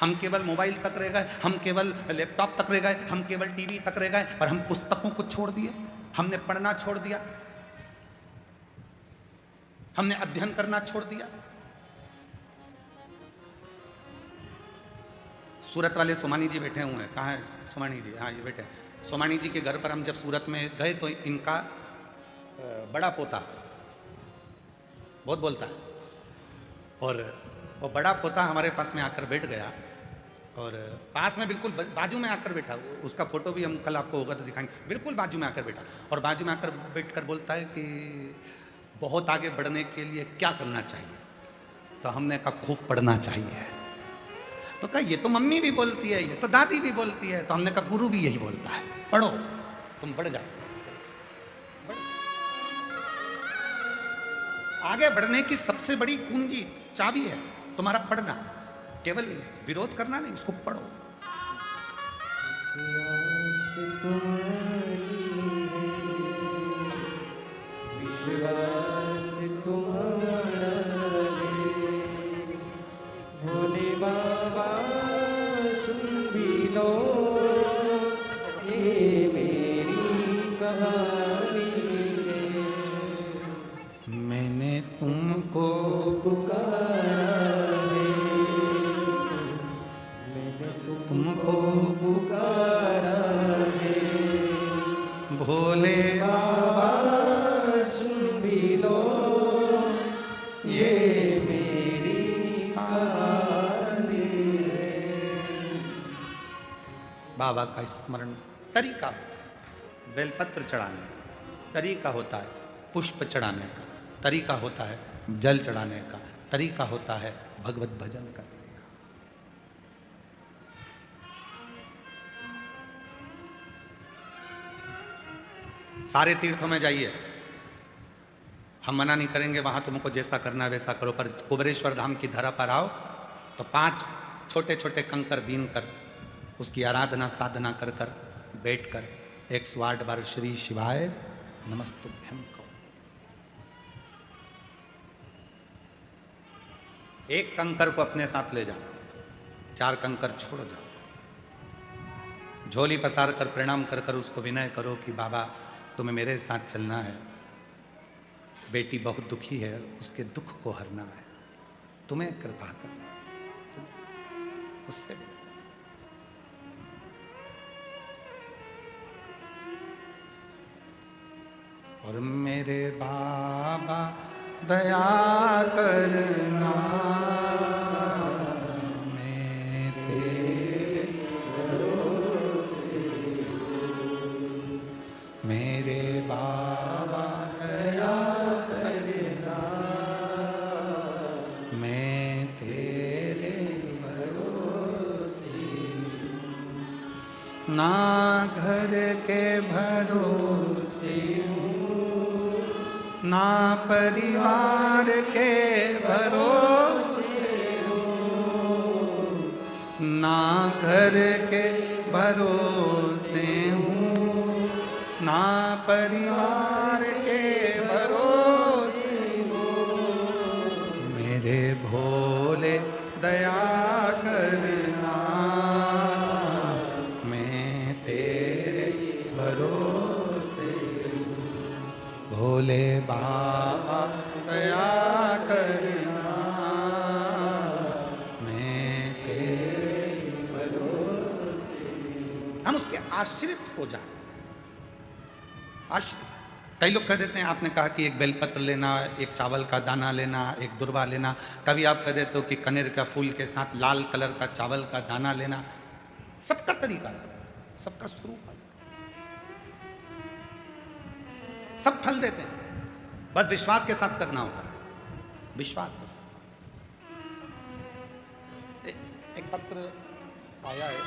हम केवल मोबाइल तक रह गए, हम केवल लैपटॉप तक रह गए, हम केवल टीवी तक रह गए, पर हम पुस्तकों को छोड़ दिए, हमने पढ़ना छोड़ दिया, हमने अध्ययन करना छोड़ दिया। सूरत वाले सोमानी जी बैठे हुए हैं, कहाँ है सोमानी जी? हाँ, ये बैठे हैं। सोमानी जी के घर पर हम जब सूरत में गए तो इनका बड़ा पोता बहुत बोलता है, और वो बड़ा पोता हमारे पास में आकर बैठ गया, और पास में बिल्कुल बाजू में आकर बैठा। उसका फोटो भी हम कल आपको होगा तो दिखाएंगे। बिल्कुल बाजू में आकर बैठा, और बाजू में आकर बैठकर बोलता है कि बहुत आगे बढ़ने के लिए क्या करना चाहिए? तो हमने कहा खूब पढ़ना चाहिए। तो कहा ये तो मम्मी भी बोलती है, ये तो दादी भी बोलती है। तो हमने कहा गुरु भी यही बोलता है, पढ़ो, तुम बढ़ जाओ। आगे बढ़ने की सबसे बड़ी कुंजी, चाबी है तुम्हारा पढ़ना। केवल विरोध करना नहीं, उसको पढ़ो। विश्वास तुम्हारा भोले बाबा सुन भी लो, ये मेरी कहानी है। मैंने तुमको पुकारा है, तुमको पुकारा है, भोले बाबा सुन भी लो, ये मेरी कहानी है। बाबा का स्मरण तरीका होता है, बेलपत्र चढ़ाने का तरीका होता है, पुष्प चढ़ाने का तरीका होता है, जल चढ़ाने का तरीका होता है, भगवत भजन करने का। सारे तीर्थों में जाइए, हम मना नहीं करेंगे, वहां तुमको जैसा करना वैसा करो, पर कुबेरेश्वर धाम की धरा पर आओ तो 5 छोटे छोटे कंकर बीन कर उसकी आराधना साधना कर कर बैठ कर 108 बार श्री शिवाय नमस्तुभ्यम कहो। एक कंकर को अपने साथ ले जाओ, 4 कंकर छोड़ जाओ, झोली पसार कर प्रणाम कर कर उसको विनय करो कि बाबा तुम्हें मेरे साथ चलना है, बेटी बहुत दुखी है, उसके दुख को हरना है, तुम्हें कृपा करना है, तुम्हें उससे भी। और मेरे बाबा दया करना, मैं तेरे भरोसे, मेरे बाबा दया करना, मैं तेरे भरोसे, ना घर के भरोसे ना परिवार के भरोसे हूँ, ना घर के भरोसे हूँ, ना परिवार के भरोसे हूँ, मेरे भोले दया करना, मैं तेरे भरोसे हूँ, भोले बाबा दया करना, मैं तेरे भरोसे। हम उसके आश्रित हो जाए, आश्रित। कई लोग कह देते हैं, आपने कहा कि एक बेलपत्र लेना, एक चावल का दाना लेना, एक दुर्वा लेना। कभी आप कह देते हो कि कनेर का फूल के साथ लाल कलर का चावल का दाना लेना। सबका तरीका है, सबका स्वरूप है, सब फल देते हैं, बस विश्वास के साथ करना होता है, विश्वास के साथ। एक पत्र आया है,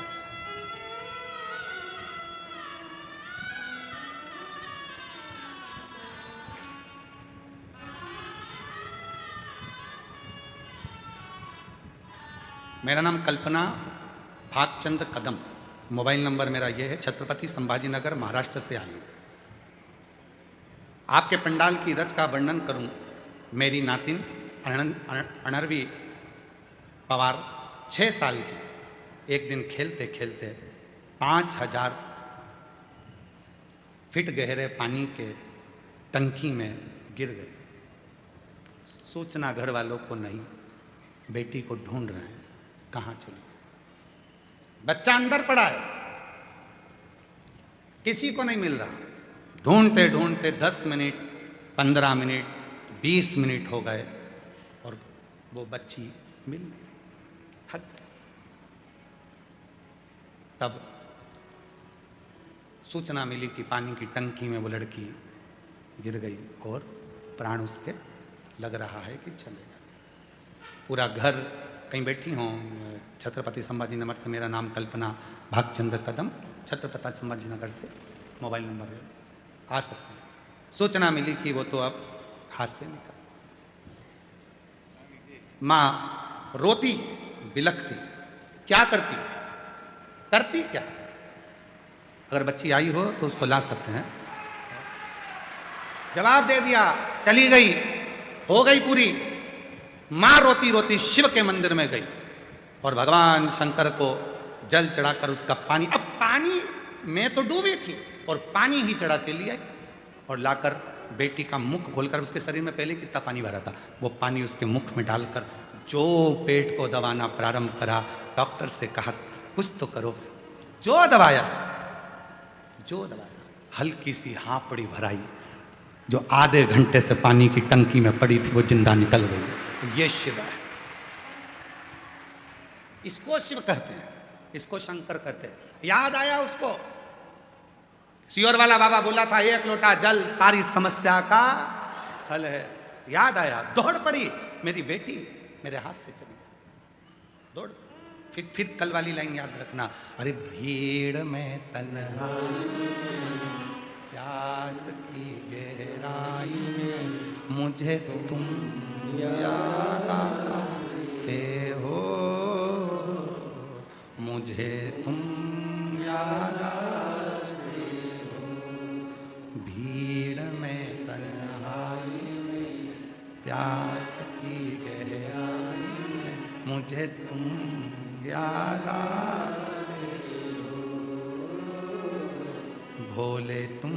मेरा नाम कल्पना भागचंद कदम, मोबाइल नंबर मेरा ये है, छत्रपति संभाजी नगर, महाराष्ट्र से आई हूँ। आपके पंडाल की रच का वर्णन करूं। मेरी नातिन अनरवी पवार 6 साल की, एक दिन खेलते खेलते 5000 फीट गहरे पानी के टंकी में गिर गए। सूचना घर वालों को नहीं, बेटी को ढूंढ रहे हैं, कहाँ चली। बच्चा अंदर पड़ा है, किसी को नहीं मिल रहा। ढूंढते ढूंढते 10 मिनट, 15 मिनट, 20 मिनट हो गए और वो बच्ची मिल नहीं, थक गई। तब सूचना मिली कि पानी की टंकी में वो लड़की गिर गई और प्राण उसके लग रहा है कि चलेगा। पूरा घर, कहीं बैठी हों, छत्रपति संभाजी नगर से, मेरा नाम कल्पना भागचंद्र कदम, छत्रपति संभाजी नगर से मोबाइल नंबर है, आ सकते हैं। सूचना मिली कि वो तो अब हाथ से निकल। माँ रोती बिलखती, क्या करती, करती क्या। अगर बच्ची आई हो तो उसको ला सकते हैं। जवाब दे दिया, चली गई, हो गई पूरी। माँ रोती रोती शिव के मंदिर में गई और भगवान शंकर को जल चढ़ाकर उसका पानी, अब पानी में तो डूबी थी और पानी ही चढ़ा के लिए और लाकर बेटी का मुख खोलकर, उसके शरीर में पहले कितना पानी भरा था, वो पानी उसके मुख में डालकर जो पेट को दबाना प्रारंभ करा। डॉक्टर से कहा कुछ तो करो, जो दबाया, हल्की सी हांपड़ी भराई, जो आधे घंटे से पानी की टंकी में पड़ी थी वो जिंदा निकल गई। ये शिव है, इसको शिव कहते हैं, इसको शंकर कहते हैं। याद आया उसको, सियोर वाला बाबा बोला था 1 लोटा जल सारी समस्या का हल है। याद आया, दौड़ पड़ी, मेरी बेटी मेरे हाथ से चली गई, दौड़। फिर कल वाली लाइन याद रखना, अरे भीड़ में तन्हाई प्यास की गहराई में मुझे तुम याद आते हो, मुझे तुम याद आते हो। भीड़ में तन्हाई में प्यास की गहराई में मुझे तुम याद आते हो, भोले तुम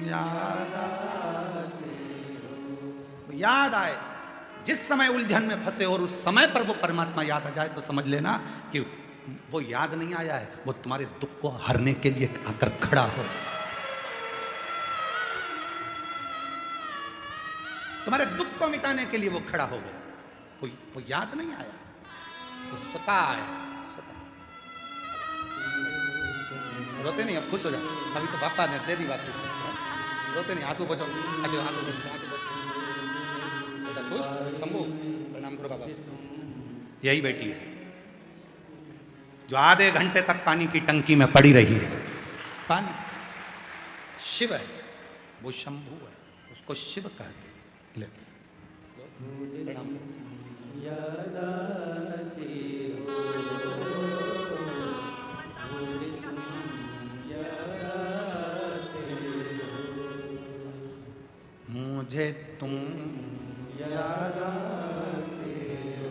याद आते हो। याद आए, जिस समय उलझन में फंसे और उस समय पर वो परमात्मा याद आ जाए तो समझ लेना कि वो याद नहीं आया है, वो तुम्हारे दुख को हरने के लिए आकर खड़ा हो। तुम्हारे दुख को मिटाने के लिए वो खड़ा हो गया। वो याद नहीं आया, वो स्वतः आया, स्वतः। रोते नहीं, अब खुश हो जाओ, अभी तो पापा ने दे दी बात। रोते नहीं, आंसू बचाओ, अच्छा आंसू बचाओ, खुश। शंभू प्रणाम करो बाबा। यही बेटी है जो आधे घंटे तक पानी की टंकी में पड़ी रही है। पानी शिव है, वो शंभू है, उसको शिव कहते हैं। ले प्रणाम। याद आते हो, मुझे तुम याद आते हो,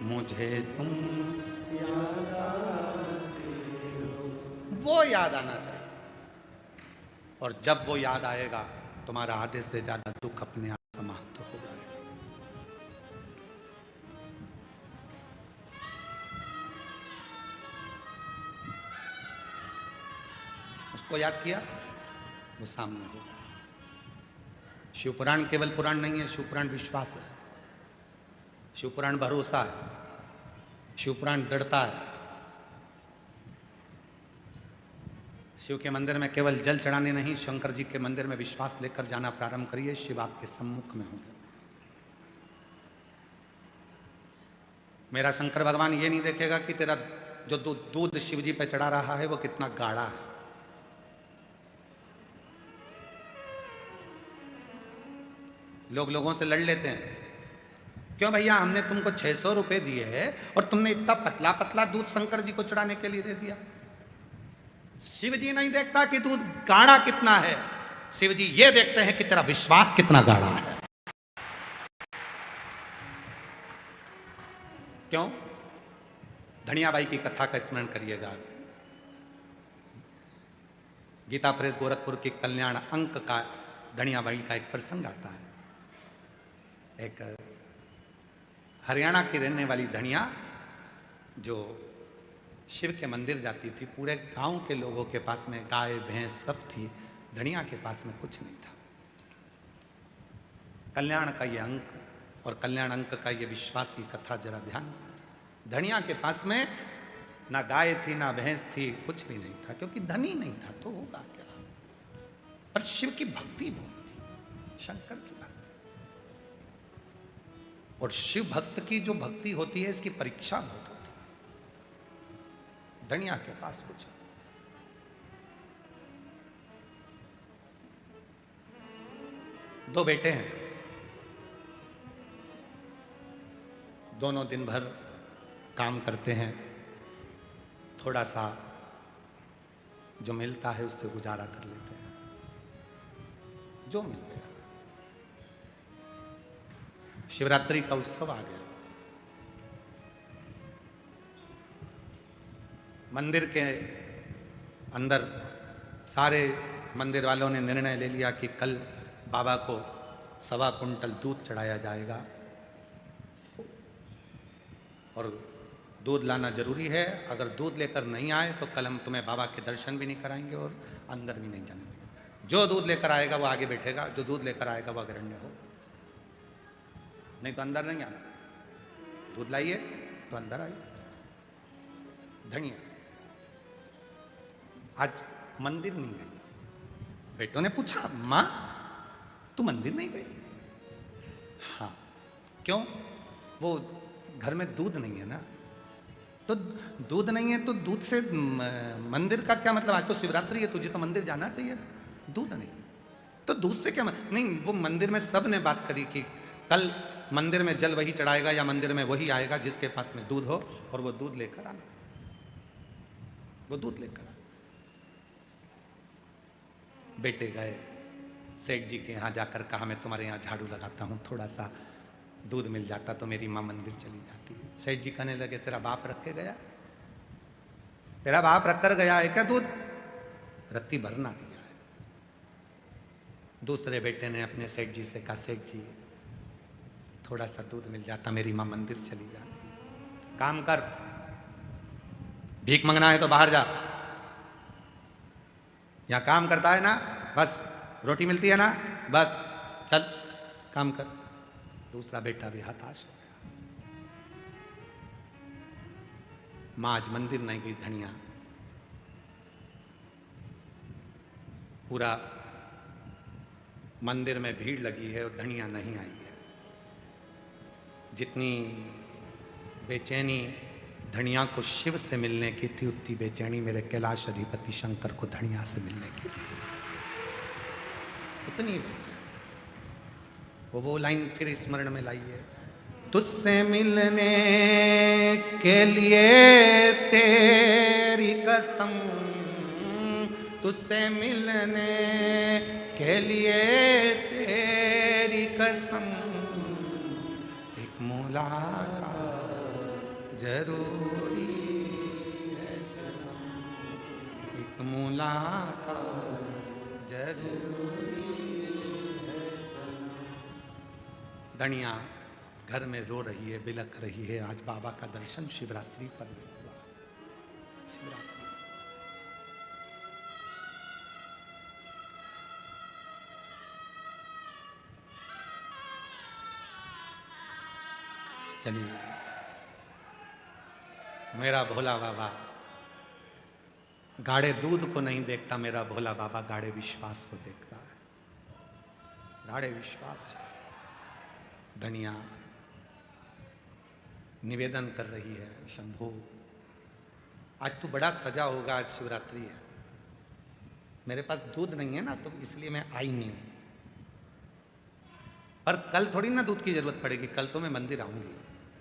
मुझे तुम याद आते हो। वो याद आना चाहिए, और जब वो याद आएगा तुम्हारा आधे से ज्यादा दुख अपने आप समाप्त हो जाएगा। उसको याद किया, वो सामने होगा। शिव पुराण केवल पुराण नहीं है, शिव पुराण विश्वास है, शिव पुराण भरोसा है, शिव पुराण दृढ़ता है। शिव के मंदिर में केवल जल चढ़ाने नहीं, शंकर जी के मंदिर में विश्वास लेकर जाना प्रारंभ करिए, शिव आपके सम्मुख में होंगे। मेरा शंकर भगवान ये नहीं देखेगा कि तेरा जो दूध शिव जी पे चढ़ा रहा है वो कितना गाढ़ा है। लोग लोगों से लड़ लेते हैं, क्यों भैया हमने तुमको 600 रुपए दिए हैं और तुमने इतना पतला पतला दूध शंकर जी को चढ़ाने के लिए दे दिया। शिव जी नहीं देखता कि दूध गाढ़ा कितना है, शिव जी ये देखते हैं कि तेरा विश्वास कितना गाढ़ा है। क्यों? धनियाबाई की कथा का स्मरण करिएगा। गीता प्रेस गोरखपुर के कल्याण अंक का धनियाबाई का एक प्रसंग आता है। एक हरियाणा की रहने वाली धनिया जो शिव के मंदिर जाती थी, पूरे गांव के लोगों के पास में गाय भैंस सब थी, धनिया के पास में कुछ नहीं था। कल्याण का ये अंक और कल्याण अंक का ये विश्वास की कथा जरा ध्यान। धनिया के पास में ना गाय थी ना भैंस थी, कुछ भी नहीं था, क्योंकि धनी नहीं था तो होगा क्या। पर शिव की भक्ति बहुत थी, शंकर की भक्ति। और शिव भक्त की जो भक्ति होती है इसकी परीक्षा बहुत होती है। धनिया के पास कुछ, दो बेटे हैं, दोनों दिन भर काम करते हैं, थोड़ा सा जो मिलता है उससे गुजारा कर लेते हैं, जो मिल गया। शिवरात्रि का उत्सव आ गया, मंदिर के अंदर सारे मंदिर वालों ने निर्णय ले लिया कि कल बाबा को 1.25 कुंटल दूध चढ़ाया जाएगा और दूध लाना जरूरी है। अगर दूध लेकर नहीं आए तो कल हम तुम्हें बाबा के दर्शन भी नहीं कराएंगे और अंदर भी नहीं जाने देंगे। जो दूध लेकर आएगा वो आगे बैठेगा, जो दूध लेकर आएगा वो अग्रण्य हो, नहीं तो अंदर नहीं आना। दूध लाइए तो अंदर आइए। धनिया आज मंदिर नहीं गई। बेटों ने पूछा, मां तू मंदिर नहीं गई? हाँ। क्यों? वो घर में दूध नहीं है ना। तो दूध नहीं है तो दूध से मंदिर का क्या मतलब? आज तो शिवरात्रि है, तुझे तो मंदिर जाना चाहिए। दूध नहीं तो दूध से क्या नहीं। वो मंदिर में सब ने बात करी कि कल मंदिर में जल वही चढ़ाएगा या मंदिर में वही आएगा जिसके पास में दूध हो, और वो दूध लेकर आना, वो दूध लेकर आना। बेटे गए सेठ जी के यहाँ जाकर कहा, मैं तुम्हारे यहाँ झाड़ू लगाता हूँ, थोड़ा सा दूध मिल जाता तो मेरी माँ मंदिर चली जाती है। सेठ जी कहने लगे, तेरा बाप रख के गया? तेरा बाप रख कर गया है क्या दूध? रत्ती भरना दिया है। दूसरे बेटे ने अपने सेठ जी से कहा, सेठ जी थोड़ा सा दूध मिल जाता, मेरी माँ मंदिर चली जाती। काम कर, भीख मंगना है तो बाहर जा, यहां काम करता है ना, बस रोटी मिलती है ना, बस चल काम कर। दूसरा बेटा भी हताश हो गया। मां आज मंदिर नहीं गई। धनिया पूरा मंदिर में भीड़ लगी है और धनिया नहीं आई है। जितनी बेचैनी धनिया को शिव से मिलने की थी, उतनी बेचैनी मेरे कैलाश अधिपति शंकर को धनिया से मिलने की थी। उतनी बेचैनी। वो लाइन फिर स्मरण में लाई है, तुझसे मिलने के लिए तेरी कसम, तुझसे मिलने के लिए तेरी कसम, एक मुलाकात जरूरी है सनम, एक मुलाकात जरूरी है सनम। धनिया घर में रो रही है, बिलख रही है। आज बाबा का दर्शन शिवरात्रि पर नहीं हुआ। शिवरात्रि चलिए, मेरा भोला बाबा गाढ़े दूध को नहीं देखता, मेरा भोला बाबा गाढ़े विश्वास को देखता है। गाढ़े विश्वास। धनिया निवेदन कर रही है, शंभू आज तू बड़ा सजा होगा, आज शिवरात्रि है, मेरे पास दूध नहीं है ना, तो इसलिए मैं आई नहीं हूं, पर कल थोड़ी ना दूध की जरूरत पड़ेगी, कल तो मैं मंदिर आऊंगी,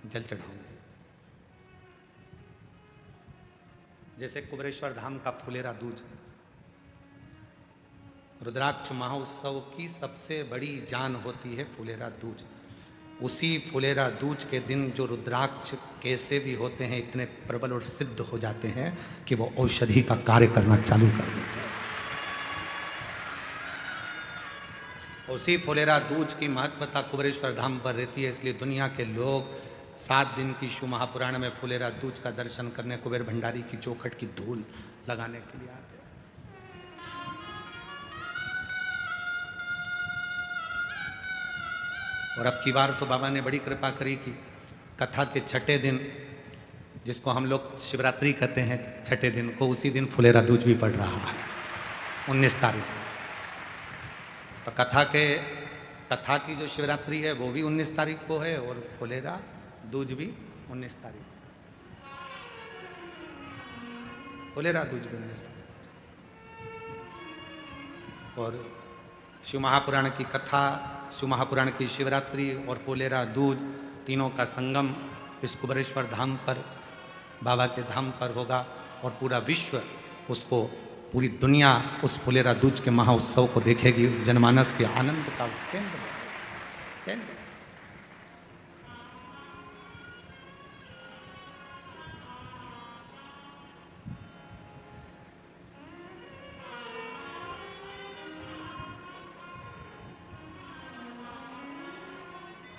जल चढ़ाऊंगी। जैसे कुबेरेश्वर धाम का फुलेरा दूज, रुद्राक्ष महोत्सव की सबसे बड़ी जान होती है फुलेरा दूज। उसी फुलेरा दूज के दिन जो रुद्राक्ष कैसे भी होते हैं, इतने प्रबल और सिद्ध हो जाते हैं कि वो औषधि का कार्य करना चालू कर देते हैं। उसी फुलेरा दूज की महत्वता कुबेरेश्वर धाम पर रहती है, इसलिए दुनिया के लोग 7 दिन की शिव महापुराण में फुलेरा दूज का दर्शन करने कुबेर भंडारी की चौखट की धूल लगाने के लिए आते हैं। और अब की बार तो बाबा ने बड़ी कृपा करी कि कथा के छठे दिन, जिसको हम लोग शिवरात्रि कहते हैं, छठे दिन को, उसी दिन फुलेरा दूज भी पड़ रहा है 19 तारीख को। तो कथा की जो शिवरात्रि है वो भी 19 तारीख को है, और फुलेरा दूज भी 19 तारीख, फुलेरा दूज भी 19 तारीख। और शिव महापुराण की कथा, शिव महापुराण की शिवरात्रि और फुलेरा दूज, तीनों का संगम इस कुबेरेश्वर धाम पर, बाबा के धाम पर होगा, और पूरा विश्व उसको, पूरी दुनिया उस फुलेरा दूज के महाउत्सव को देखेगी। जनमानस के आनंद का केंद्र।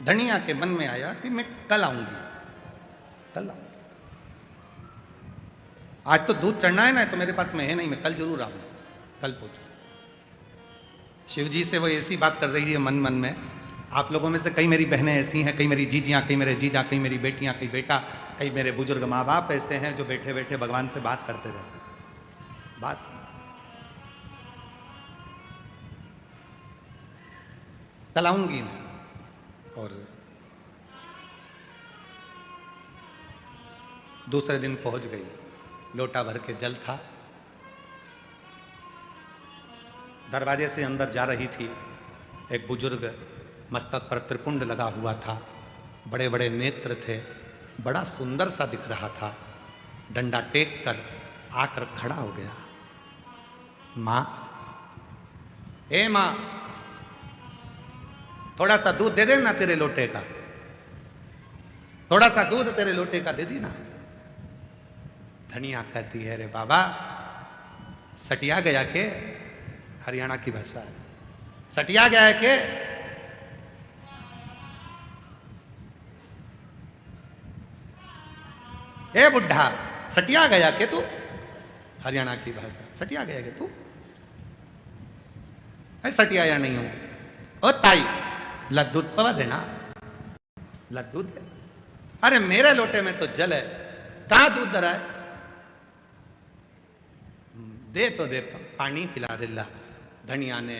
धनिया के मन में आया कि मैं कल आऊंगी, कल आऊंगी। आज तो दूध चढ़ना है ना, तो मेरे पास में है नहीं, मैं कल जरूर आऊंगी, कल पहुंचू। शिव जी से वो ऐसी बात कर रही है मन मन में। आप लोगों में से कई मेरी बहनें ऐसी हैं, कई मेरी जीजियां, कई मेरे जीजा, कई मेरी बेटियां, कई बेटा, कई मेरे बुजुर्ग माँ बाप ऐसे हैं जो बैठे बैठे भगवान से बात करते रहते हैं। बात कल आऊंगी मैं। और दूसरे दिन पहुंच गई, लोटा भर के जल था, दरवाजे से अंदर जा रही थी। एक बुजुर्ग, मस्तक पर त्रिपुंड लगा हुआ था, बड़े बड़े नेत्र थे, बड़ा सुंदर सा दिख रहा था। डंडा टेक कर आकर खड़ा हो गया। मां, ए मां, थोड़ा सा दूध दे देना तेरे लोटे का, थोड़ा सा दूध तेरे लोटे का दे दी ना। धनिया कहती है, रे बाबा सटिया गया के, हरियाणा की भाषा है, सटिया गया है के? ए बुढ़ा, सटिया गया के तू? हरियाणा की भाषा, सटिया गया के तू? सटिया या नहीं हूं? ओ ताई, लद्दूध पवा देना, लद्दूध दे। अरे मेरे लोटे में तो जल है, कहां दूध धरा है? दे तो दे, पानी पिला दे ला। धनिया ने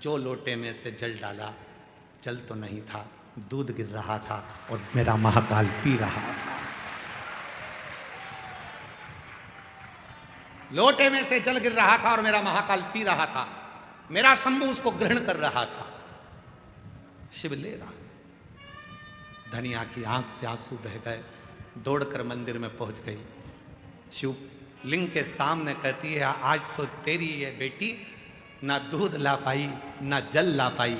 जो लोटे में से जल डाला, जल तो नहीं था, दूध गिर रहा था, और मेरा महाकाल पी रहा था। लोटे में से जल गिर रहा था और मेरा महाकाल पी रहा था। मेरा शंभू उसको ग्रहण कर रहा था, शिव ले रहा था। धनिया की आंख से आंसू बह गए, दौड़कर मंदिर में पहुंच गई। शिव लिंग के सामने कहती है, आज तो तेरी ये बेटी ना दूध ला पाई, ना जल ला पाई।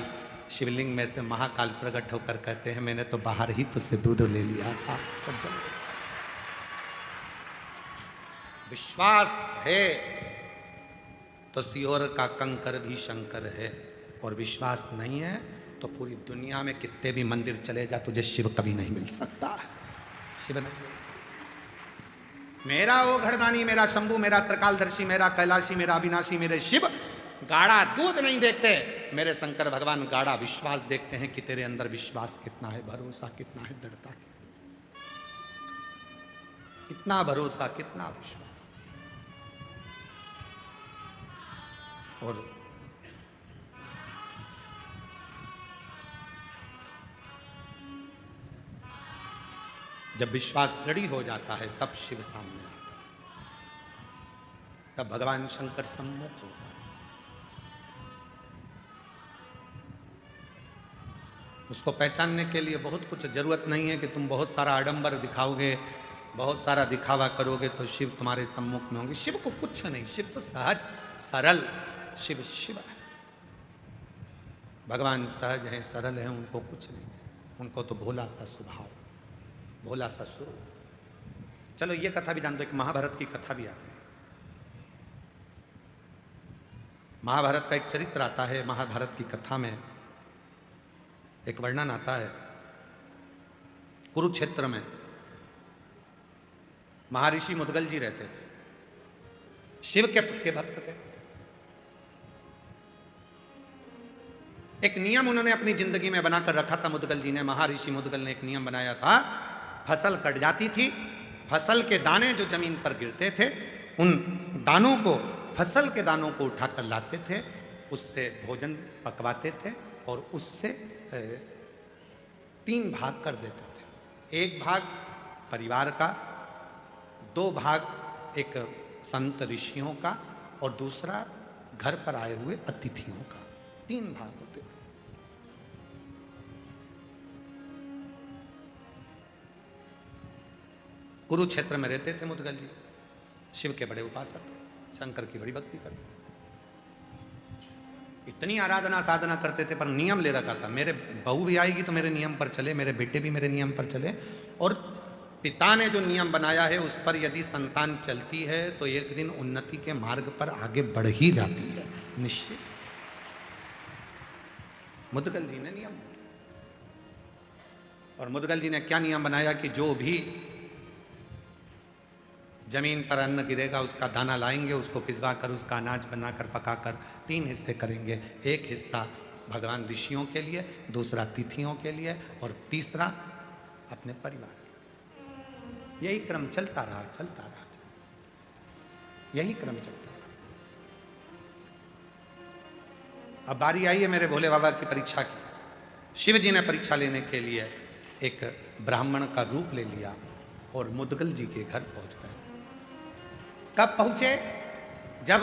शिवलिंग में से महाकाल प्रकट होकर कहते हैं, मैंने तो बाहर ही तुझसे दूध ले लिया था। विश्वास है तो सियोर का कंकर भी शंकर है, और विश्वास नहीं है तो पूरी दुनिया में कितने भी मंदिर चले जा, तुझे शिव कभी नहीं मिल सकता। शिव नहीं मिल सकता। मेरा वो घरदानी, मेरा शंभू, मेरा त्रिकालदर्शी, मेरा कैलाशी, मेरा अविनाशी, मेरे शिव गाढ़ा दूध नहीं देखते। मेरे शंकर भगवान गाढ़ा विश्वास देखते हैं कि तेरे अंदर विश्वास कितना है, भरोसा कितना है, दृढ़ता कितनी। कितना भरोसा, कितना विश्वास। और जब विश्वास दृढ़ हो जाता है तब शिव सामने आता है, तब भगवान शंकर सम्मुख होता है। उसको पहचानने के लिए बहुत कुछ जरूरत नहीं है कि तुम बहुत सारा आडंबर दिखाओगे, बहुत सारा दिखावा करोगे तो शिव तुम्हारे सम्मुख में होंगे। शिव को कुछ नहीं, शिव तो सहज सरल, शिव शिव है। भगवान सहज हैं, सरल हैं, उनको कुछ नहीं है, उनको तो भोला सा स्वभाव, भोला सा स्वरूप। चलो ये कथा भी जान दो, एक महाभारत की कथा भी आती है। महाभारत का एक चरित्र आता है, महाभारत की कथा में एक वर्णन आता है। कुरुक्षेत्र में महर्षि मुद्गल जी रहते थे, शिव के भक्त थे। एक नियम उन्होंने अपनी जिंदगी में बनाकर रखा था मुद्गल जी ने, महर्षि मुद्गल ने एक नियम बनाया था। फसल कट जाती थी, फसल के दाने जो जमीन पर गिरते थे उन दानों को, फसल के दानों को उठाकर लाते थे, उससे भोजन पकवाते थे और उससे 3 भाग कर देते थे। 1 भाग परिवार का, 2 भाग एक संत ऋषियों का और दूसरा घर पर आए हुए अतिथियों का। 3 भाग होते। कुरुक्षेत्र में रहते थे मुद्गल जी, शिव के बड़े उपासक थे, शंकर की बड़ी भक्ति करते थे, इतनी आराधना साधना करते थे। पर नियम ले रखा था, मेरे बहू भी आएगी तो मेरे नियम पर चले, मेरे बेटे भी मेरे नियम पर चले, और पिता ने जो नियम बनाया है उस पर यदि संतान चलती है तो एक दिन उन्नति के मार्ग पर आगे बढ़ ही जाती है, निश्चित। मुद्गल जी ने नियम, और मुद्गल जी ने क्या नियम बनाया कि जो भी जमीन पर अन्न गिरेगा उसका दाना लाएंगे, उसको पिसवा कर उसका अनाज बनाकर पकाकर 3 हिस्से करेंगे। 1 हिस्सा भगवान ऋषियों के लिए, दूसरा तिथियों के लिए और तीसरा अपने परिवार के। यही क्रम चलता रहा, चलता रहा, यही क्रम चलता रहा। अब बारी आई है मेरे भोले बाबा की परीक्षा की। शिव जी ने परीक्षा लेने के लिए एक ब्राह्मण का रूप ले लिया और मुद्गल जी के घर पहुंच गए। कब पहुंचे? जब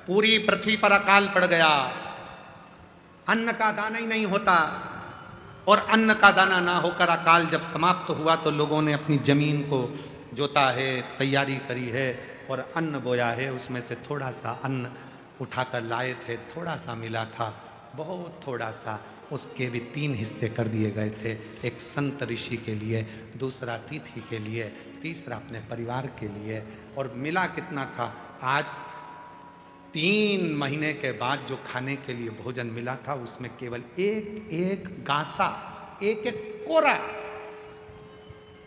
पूरी पृथ्वी पर अकाल पड़ गया, अन्न का दाना ही नहीं होता, और अन्न का दाना ना होकर अकाल जब समाप्त हुआ तो लोगों ने अपनी जमीन को जोता है, तैयारी करी है और अन्न बोया है। उसमें से थोड़ा सा अन्न उठाकर लाए थे, थोड़ा सा मिला था, बहुत थोड़ा सा। उसके भी 3 हिस्से कर दिए गए थे, एक संत ऋषि के लिए, दूसरा तिथि के लिए, तीसरा अपने परिवार के लिए। और मिला कितना था? आज 3 महीने के बाद जो खाने के लिए भोजन मिला था उसमें केवल एक गासा, एक कोरा,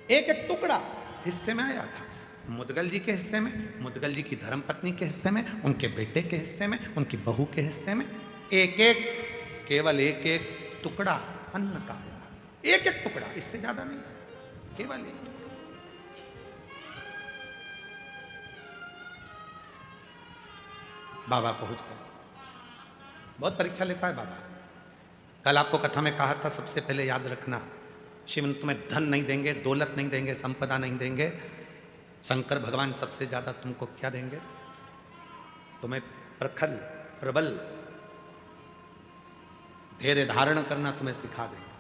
एक टुकड़ा हिस्से में आया था। मुद्गल जी के हिस्से में, मुद्गल जी की धर्मपत्नी के हिस्से में, उनके बेटे के हिस्से में, उनकी बहू के हिस्से में केवल एक टुकड़ा अन्न का आया। एक टुकड़ा, इससे ज्यादा नहीं, केवल एक टुकड़ा। बाबा पहुंच गए। बहुत परीक्षा लेता है बाबा। कल आपको कथा में कहा था, सबसे पहले याद रखना, शिव तुम्हें धन नहीं देंगे, दौलत नहीं देंगे, संपदा नहीं देंगे। शंकर भगवान सबसे ज्यादा तुमको क्या देंगे? तुम्हें प्रखर, प्रबल, धैर्य धारण करना तुम्हें सिखा देंगे,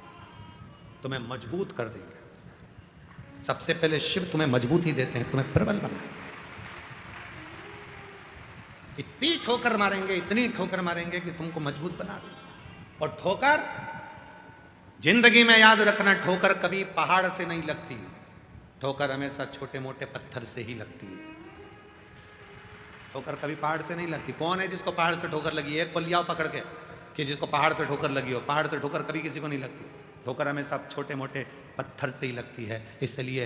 तुम्हें मजबूत कर देंगे। सबसे पहले शिव तुम्हें मजबूती देते हैं, तुम्हें प्रबल बनाते हैं। इतनी ठोकर मारेंगे, इतनी ठोकर मारेंगे कि तुमको मजबूत बना देंगे। और ठोकर जिंदगी में याद रखना, ठोकर कभी पहाड़ से नहीं लगती, ठोकर हमेशा छोटे मोटे पत्थर से ही लगती है। ठोकर कभी पहाड़ से नहीं लगती। कौन है जिसको पहाड़ से ठोकर लगी? एक को लियाओ पकड़ के कि जिसको पहाड़ से ठोकर लगी हो। पहाड़ से ठोकर कभी किसी को नहीं लगती, ठोकर हमेशा छोटे मोटे पत्थर से ही लगती है। इसलिए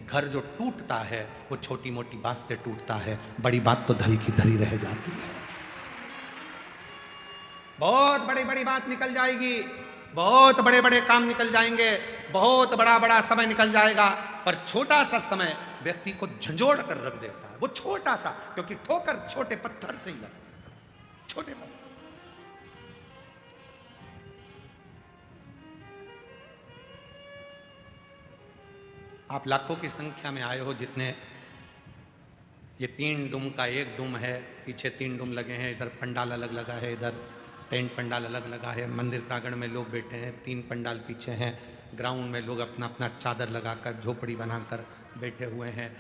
घर जो टूटता है वो छोटी मोटी बात से टूटता है, बड़ी बात तो धरी की धरी रह जाती है। बहुत बड़ी बड़ी बात निकल जाएगी, बहुत बड़े बड़े काम निकल जाएंगे, बहुत बड़ा बड़ा समय निकल जाएगा, पर छोटा सा समय व्यक्ति को झंझोड़ कर रख देता है। वो छोटा सा, क्योंकि ठोकर छोटे पत्थर से ही लगती है, छोटे पत्थर। आप लाखों की संख्या में आए हो, जितने ये 3 डूम का 1 डूम है, पीछे 3 डूम लगे हैं, इधर पंडाल अलग लगा है, इधर टेंट पंडाल अलग लगा है, मंदिर प्रांगण में लोग बैठे हैं, 3 पंडाल पीछे हैं, ग्राउंड में लोग अपना अपना चादर लगाकर झोपड़ी बनाकर बैठे हुए हैं,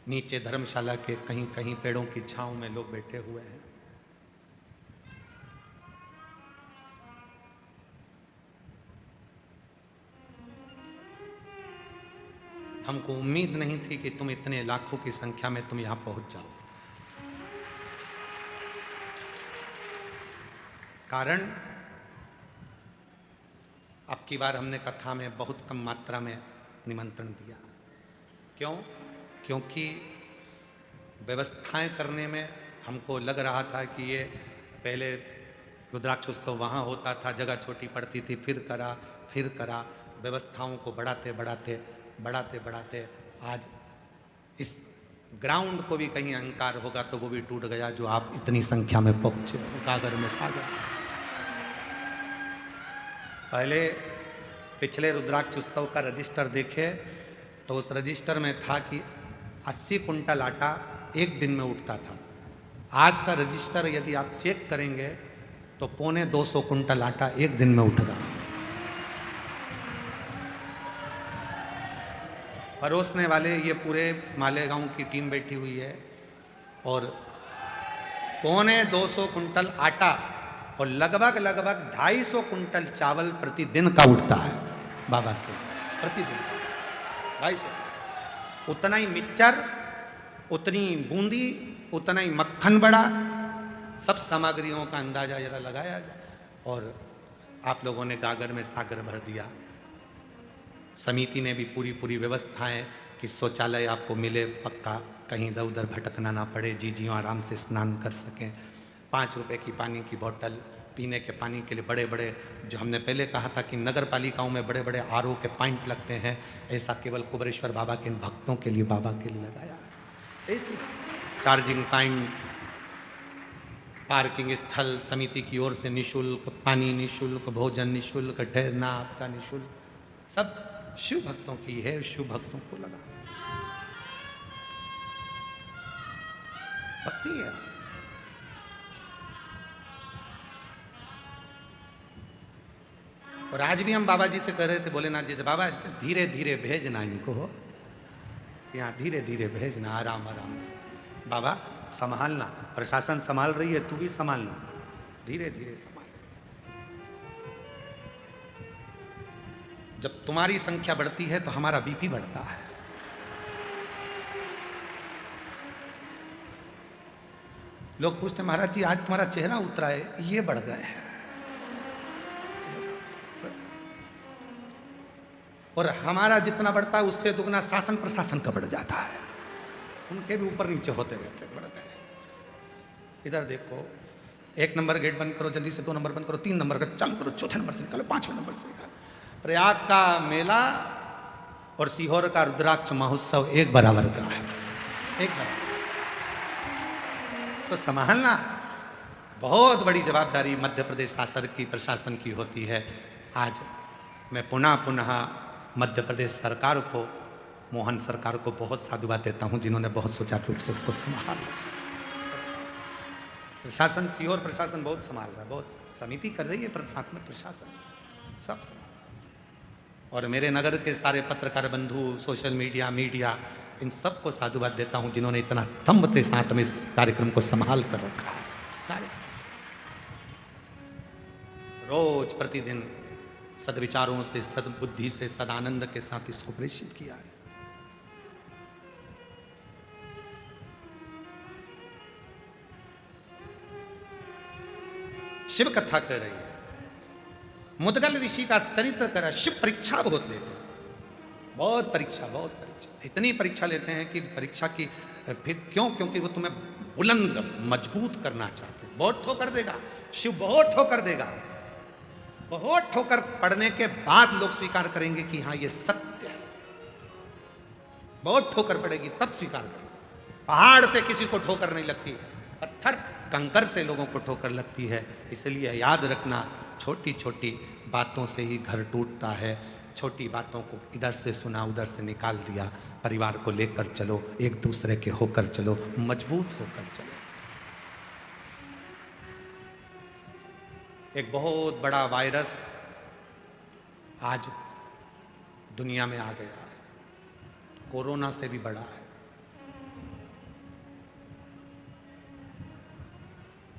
नीचे धर्मशाला के कहीं कहीं पेड़ों की छांव में लोग बैठे हुए हैं। हमको उम्मीद नहीं थी कि तुम इतने लाखों की संख्या में तुम यहां पहुंच जाओ। कारण अब की बार हमने कथा में बहुत कम मात्रा में निमंत्रण दिया। क्यों? क्योंकि व्यवस्थाएं करने में हमको लग रहा था कि ये पहले रुद्राक्ष उत्सव वहाँ होता था, जगह छोटी पड़ती थी, फिर करा, व्यवस्थाओं को बढ़ाते बढ़ाते आज इस ग्राउंड को भी कहीं अहंकार होगा तो वो भी टूट गया, जो आप इतनी संख्या में पहुंचे गागर में सागर। पहले पिछले रुद्राक्ष उत्सव का रजिस्टर देखे तो उस रजिस्टर में था कि 80 कुंटल आटा एक दिन में उठता था। आज का रजिस्टर यदि आप चेक करेंगे तो 250 कुंटल आटा एक दिन में उठ रहा। परोसने वाले ये पूरे मालेगांव की टीम बैठी हुई है और 250 कुंटल आटा और लगभग 250 कुंटल चावल प्रतिदिन का उठता है बाबा के, प्रतिदिन 250। उतना ही मिक्सचर, उतनी बूंदी, उतना ही मक्खन बड़ा, सब सामग्रियों का अंदाजा जरा लगाया जाए। और आप लोगों ने गागर में सागर भर दिया। समिति ने भी पूरी व्यवस्थाएं कि शौचालय आपको मिले पक्का, कहीं इधर उधर भटकना ना पड़े, जीजियों आराम से स्नान कर सकें। 5 रुपए की पानी की बोतल, पीने के पानी के लिए बड़े बड़े, जो हमने पहले कहा था कि नगर पालिकाओं में बड़े बड़े आरओ के पॉइंट लगते हैं, ऐसा केवल कुबेरेश्वर बाबा के भक्तों के लिए, बाबा के लिए लगाया है। ऐसी चार्जिंग पॉइंट, पार्किंग स्थल समिति की ओर से निःशुल्क, पानी निःशुल्क, भोजन निःशुल्क, ठहरना आपका निःशुल्क, सब शिव भक्तों की है, शिव भक्तों को लगा भक्ति है। और आज भी हम बाबा जी से कह रहे थे, भोलेनाथ जी से, बाबा धीरे धीरे भेजना इनको, यहाँ धीरे धीरे भेजना, आराम आराम से। बाबा संभालना, प्रशासन संभाल रही है, तू भी संभालना, धीरे धीरे संभाल। जब तुम्हारी संख्या बढ़ती है तो हमारा बीपी बढ़ता है। लोग पूछते महाराज जी आज तुम्हारा चेहरा उतरा है, ये बढ़ गए हैं। और हमारा जितना बढ़ता है उससे दुगना शासन प्रशासन का बढ़ जाता है, उनके भी ऊपर नीचे होते रहते, बढ़ गए। इधर देखो, 1 नंबर गेट बंद करो जल्दी से, 2 नंबर बंद करो, 3 नंबर का चालू करो, 4थे नंबर से निकालो, 5वें नंबर से निकालो। प्रयाग का मेला और सीहोर का रुद्राक्ष महोत्सव एक बराबर का है, एक बराबर। तो संभालना बहुत बड़ी जवाबदारी मध्य प्रदेश शासन की, प्रशासन की होती है। आज मैं पुनः मध्य प्रदेश सरकार को, मोहन सरकार को बहुत साधुवाद देता हूं, जिन्होंने बहुत सुचारू रूप से इसको संभाला। प्रशासन, सीहोर प्रशासन बहुत संभाल रहा है, बहुत समिति कर रही है, पर साथ में प्रशासन सब संभाल। और मेरे नगर के सारे पत्रकार बंधु, सोशल मीडिया, इन सबको साधुवाद देता हूं, जिन्होंने इतना स्तंभ के साथ में इस कार्यक्रम को संभाल कर रखा है। रोज प्रतिदिन सदविचारों से, सद्बुद्धि से, सदानंद के साथ इसको प्रेषित किया है। शिव कथा कह रही है, मुदगल ऋषि का चरित्र करा। शिव परीक्षा बहुत लेते हैं, बहुत परीक्षा, इतनी परीक्षा लेते हैं कि परीक्षा की फिर क्यों? क्योंकि वो तुम्हें बुलंद मजबूत करना चाहते हैं। बहुत ठोकर देगा शिव, बहुत ठोकर देगा, बहुत ठोकर पड़ने के बाद लोग स्वीकार करेंगे कि हाँ ये सत्य है। बहुत ठोकर पड़ेगी तब स्वीकार करें। पहाड़ से किसी को ठोकर नहीं लगती, पत्थर कंकर से लोगों को ठोकर लगती है। इसलिए याद रखना, छोटी छोटी बातों से ही घर टूटता है। छोटी बातों को इधर से सुना उधर से निकाल दिया। परिवार को लेकर चलो, एक दूसरे के होकर चलो, मजबूत होकर चलो। एक बहुत बड़ा वायरस आज दुनिया में आ गया है, कोरोना से भी बड़ा है।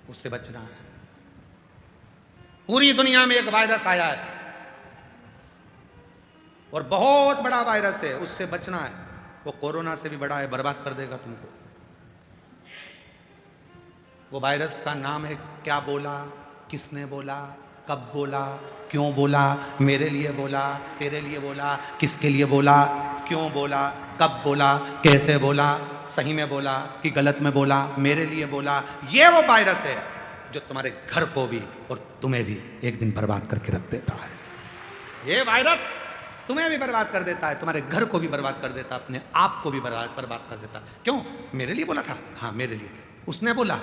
उससे बचना है। पूरी दुनिया में एक वायरस आया है और बहुत बड़ा वायरस है, उससे बचना है। वो कोरोना से भी बड़ा है, बर्बाद कर देगा तुमको। वो वायरस का नाम है क्या बोला, किसने बोला, कब बोला, क्यों बोला, मेरे लिए बोला, तेरे लिए बोला, किसके लिए बोला, क्यों बोला, कब बोला, कैसे बोला, सही में बोला कि गलत में बोला, मेरे लिए बोला। ये वो वायरस है जो तुम्हारे घर को भी और तुम्हें भी एक दिन बर्बाद करके रख देता है। ये वायरस तुम्हें भी बर्बाद कर देता है, तुम्हारे घर को भी बर्बाद कर देता है, अपने आप को भी बर्बाद कर देता। क्यों? मेरे लिए बोला था, हाँ मेरे लिए। उसने बोला,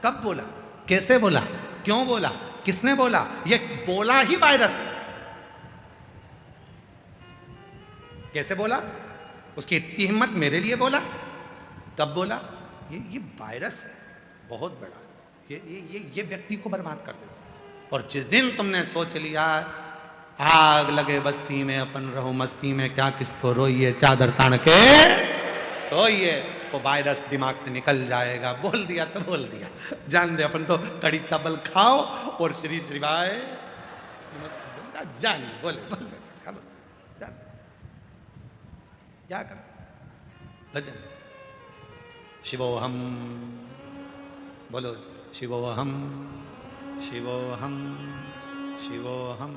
कब बोला, कैसे बोला, क्यों बोला, किसने बोला, ये बोला ही वायरस है। कैसे बोला, उसकी इतनी हिम्मत, मेरे लिए बोला, कब बोला, ये वायरस है बहुत बड़ा। ये व्यक्ति को बर्बाद कर देता। और जिस दिन तुमने सोच लिया आग लगे बस्ती में अपन रहो मस्ती में, क्या किसको रोइए चादर तान के सोइए, वो वायरस दिमाग से निकल जाएगा। बोल दिया तो बोल दिया, जान दे अपन तो कड़ी चावल खाओ और श्री श्रीवाय जान बोले जान क्या कर भजन शिवोहम बोलो, शिवोहम शिवोहम शिवोहम।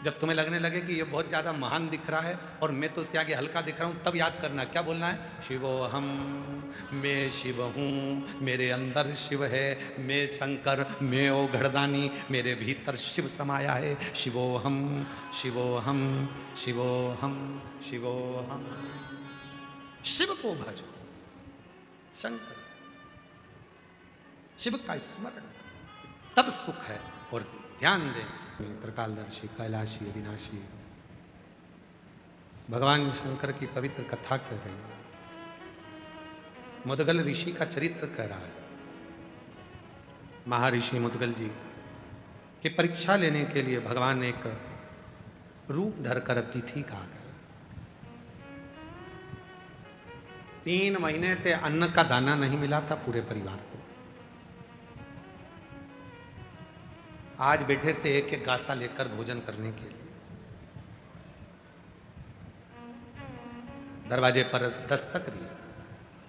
जब तुम्हें लगने लगे कि ये बहुत ज़्यादा महान दिख रहा है और मैं तो उसके आगे हल्का दिख रहा हूँ, तब याद करना क्या बोलना है, शिवोहम, मैं शिव हूँ, मेरे अंदर शिव है, मैं शंकर, मैं ओ घड़दानी, मेरे भीतर शिव समाया है। शिवोहम शिवोहम शिवोहम शिवोहम। शिव को भजो, शंकर, शिव का स्मरण, तब सुख है। और ध्यान दें, त्रिकालदर्शी, कैलाशी, अविनाशी भगवान शंकर की पवित्र कथा कह रही है। मुदगल ऋषि का चरित्र कह रहा है। महर्षि मुदगल जी की परीक्षा लेने के लिए भगवान एक रूप धरकर अतिथि कहा गया। 3 महीने से अन्न का दाना नहीं मिला था पूरे परिवार को। आज बैठे थे एक एक गासा लेकर भोजन करने के लिए। दरवाजे पर दस्तक दी,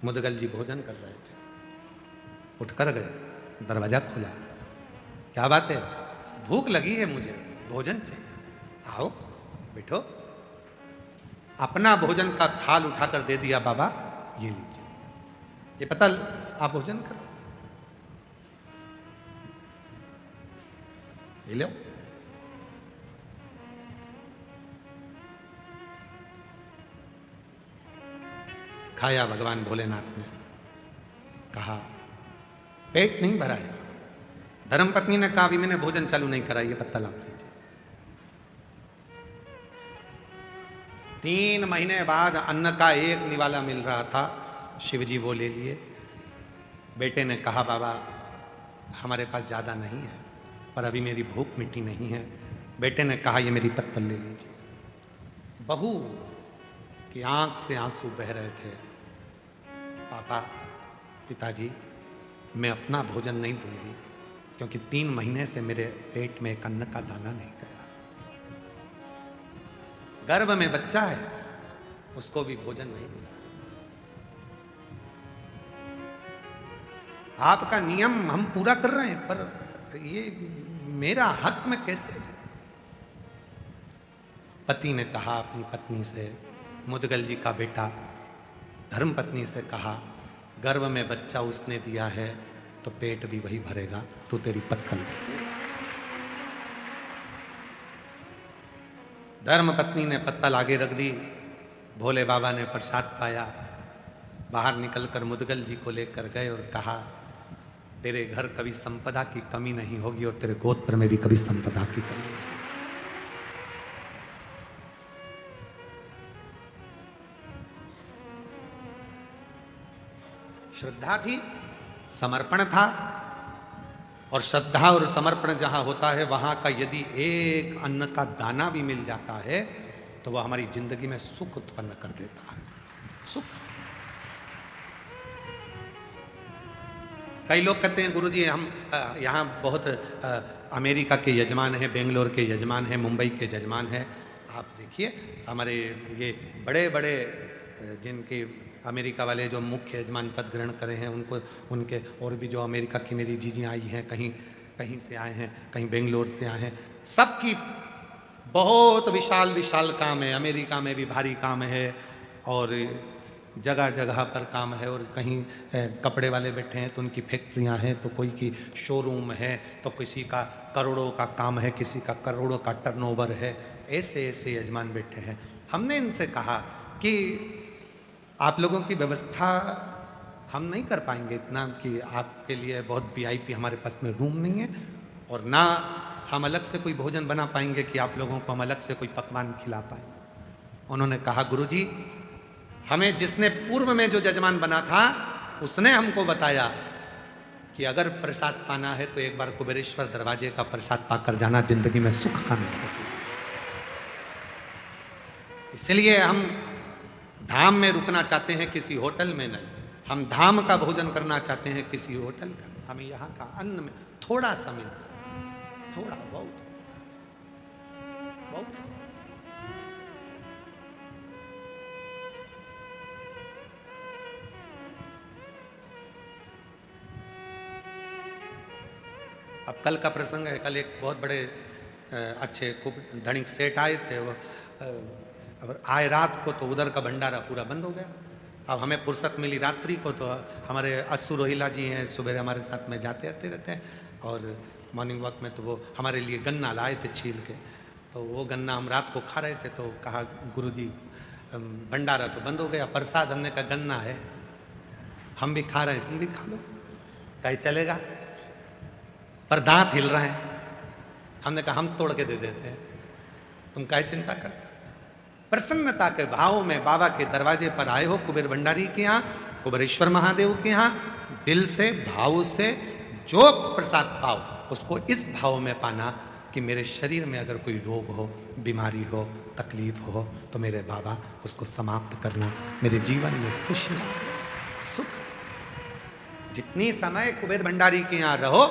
मुदगल जी भोजन कर रहे थे, उठकर गए, दरवाजा खोला, क्या बात है, भूख लगी है मुझे, भोजन चाहिए, आओ बैठो। अपना भोजन का थाल उठाकर दे दिया, बाबा ये लीजिए, ये पता आप भोजन करो, ये लो। खाया भगवान भोलेनाथ ने, कहा पेट नहीं भराया। धर्मपत्नी ने कहा भी मैंने भोजन चालू नहीं करा, ये पत्ता लाभ लीजिए। 3 महीने बाद अन्न का एक निवाला मिल रहा था, शिवजी वो ले लिए। बेटे ने कहा बाबा हमारे पास ज़्यादा नहीं है, पर अभी मेरी भूख मिटी नहीं है। बेटे ने कहा ये मेरी पत्तल ले लीजिए। बहू की आंख से आंसू बह रहे थे, पापा, पिताजी मैं अपना भोजन नहीं दूंगी, क्योंकि 3 महीने से मेरे पेट में एक अन्न का दाना नहीं गया। गर्भ में बच्चा है, उसको भी भोजन नहीं मिला। आपका नियम हम पूरा कर रहे हैं, पर ये मेरा हक में कैसे? पति ने कहा अपनी पत्नी से, मुदगल जी का बेटा धर्मपत्नी से कहा, गर्भ में बच्चा उसने दिया है तो पेट भी वही भरेगा, तू तेरी पत्तल दे दे। धर्मपत्नी ने पत्तल आगे रख दी, भोले बाबा ने प्रसाद पाया, बाहर निकलकर मुदगल जी को लेकर गए और कहा, तेरे घर कभी संपदा की कमी नहीं होगी और तेरे गोत्र में भी कभी संपदा की कमी नहीं। श्रद्धा थी, समर्पण था, और श्रद्धा और समर्पण जहां होता है वहां का यदि एक अन्न का दाना भी मिल जाता है तो वह हमारी जिंदगी में सुख उत्पन्न कर देता है। सुख। कई लोग कहते हैं गुरुजी हम यहाँ बहुत अमेरिका के यजमान हैं, बेंगलोर के यजमान हैं, मुंबई के यजमान हैं। आप देखिए हमारे ये बड़े बड़े जिनके अमेरिका वाले जो मुख्य यजमान पद ग्रहण करे हैं उनको, उनके और भी जो अमेरिका की मेरी जीजी आई हैं, कहीं कहीं से आए हैं, कहीं बेंगलोर से आए हैं, सबकी बहुत विशाल विशाल काम है। अमेरिका में भी भारी काम है और जगह जगह पर काम है, और कहीं कपड़े वाले बैठे हैं तो उनकी फैक्ट्रियां हैं, तो कोई की शोरूम है, तो किसी का करोड़ों का काम है, किसी का करोड़ों का टर्नओवर है। ऐसे ऐसे यजमान बैठे हैं। हमने इनसे कहा कि आप लोगों की व्यवस्था हम नहीं कर पाएंगे इतना कि आपके लिए बहुत वीआईपी हमारे पास में रूम नहीं है, और ना हम अलग से कोई भोजन बना पाएंगे कि आप लोगों को हम अलग से कोई पकवान खिला पाएंगे। उन्होंने कहा गुरुजी हमें जिसने पूर्व में जो यजमान बना था उसने हमको बताया कि अगर प्रसाद पाना है तो एक बार कुबेरेश्वर दरवाजे का प्रसाद पाकर जाना, जिंदगी में सुख का मिलता है। इसलिए हम धाम में रुकना चाहते हैं, किसी होटल में नहीं। हम धाम का भोजन करना चाहते हैं, किसी होटल का। हमें यहाँ का अन्न में थोड़ा सा मिलता है, थोड़ा बहुत बहुत। अब कल का प्रसंग है। कल एक बहुत बड़े अच्छे खूब धनिक सेठ आए थे। वो अब आए रात को तो उधर का भंडारा पूरा बंद हो गया। अब हमें फुर्सत मिली रात्रि को, तो हमारे अस्सू रोहिला जी हैं, सुबह हमारे साथ में जाते आते रहते हैं, और मॉर्निंग वॉक में तो वो हमारे लिए गन्ना लाए थे छील के। तो वो गन्ना हम रात को खा रहे थे, तो कहा गुरुजी भंडारा तो बंद हो गया, प्रसाद। हमने कहा गन्ना है, हम भी खा रहे हैं, तुम भी खा लो। कहीं चलेगा, पर दांत हिल रहे हैं। हमने कहा हम तोड़ के दे देते हैं, तुम काहे चिंता करते। प्रसन्नता के भाव में बाबा के दरवाजे पर आए हो, कुबेर भंडारी के यहाँ, कुबेरेश्वर महादेव के यहाँ, दिल से भाव से जो प्रसाद पाओ उसको इस भाव में पाना कि मेरे शरीर में अगर कोई रोग हो, बीमारी हो, तकलीफ हो, तो मेरे बाबा उसको समाप्त करना। मेरे जीवन में खुशी, सुख। जितनी समय कुबेर भंडारी के यहाँ रहो,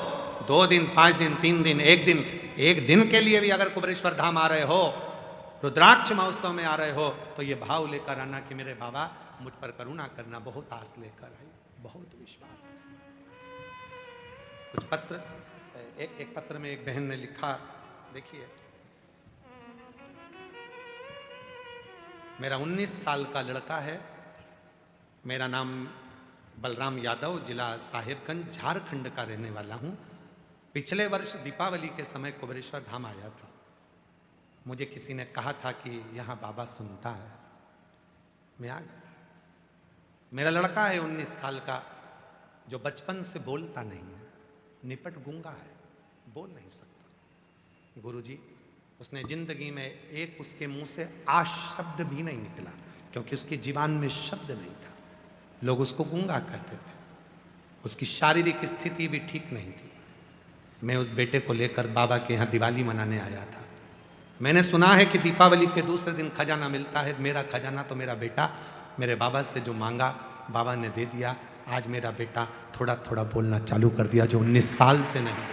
2 दिन, 5 दिन, 3 दिन, 1 दिन के लिए भी अगर कुबेरेश्वर धाम आ रहे हो, रुद्राक्ष महोत्सव में आ रहे हो, तो ये भाव लेकर आना कि मेरे बाबा मुझ पर करुणा करना। बहुत आस लेकर आई, बहुत विश्वास है। कुछ पत्र, एक पत्र में एक बहन ने लिखा, देखिए, मेरा 19 साल का लड़का है, मेरा नाम बलराम यादव, जिला साहेबगंज, झारखंड का रहने वाला हूँ। पिछले वर्ष दीपावली के समय कुबेरेश्वर धाम आया था। मुझे किसी ने कहा था कि यहाँ बाबा सुनता है, मैं आ गया। मेरा लड़का है 19 साल का, जो बचपन से बोलता नहीं है, निपट गूंगा है, बोल नहीं सकता। गुरुजी, उसने जिंदगी में एक उसके मुंह से आ शब्द भी नहीं निकला, क्योंकि उसकी जीवान में शब्द नहीं था। लोग उसको गूंगा कहते थे। उसकी शारीरिक स्थिति भी ठीक नहीं थी। मैं उस बेटे को लेकर बाबा के यहाँ दिवाली मनाने आया था। मैंने सुना है कि दीपावली के दूसरे दिन खजाना मिलता है। मेरा खजाना तो मेरा बेटा मेरे बाबा से जो मांगा, बाबा ने दे दिया। आज मेरा बेटा थोड़ा थोड़ा बोलना चालू कर दिया, जो 19 साल से नहीं।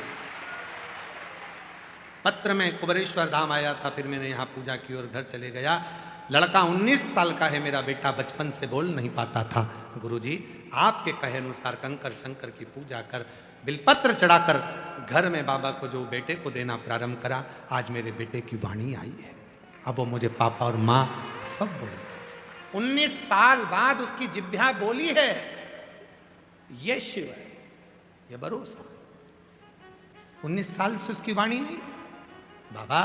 पत्र में कुबेरेश्वर धाम आया था, फिर मैंने यहाँ पूजा की और घर चले गया। लड़का 19 साल का है, मेरा बेटा बचपन से बोल नहीं पाता था। गुरुजी, आपके कहे अनुसार कंकर शंकर की पूजा कर, बिलपत्र चढ़ाकर घर में बाबा को जो बेटे को देना प्रारंभ करा, आज मेरे बेटे की वाणी आई है। अब वो मुझे पापा और माँ सब बोल। 19 साल बाद उसकी जिह्वा बोली है। ये शिव है, ये भरोसा। 19 साल से उसकी वाणी नहीं थी। बाबा,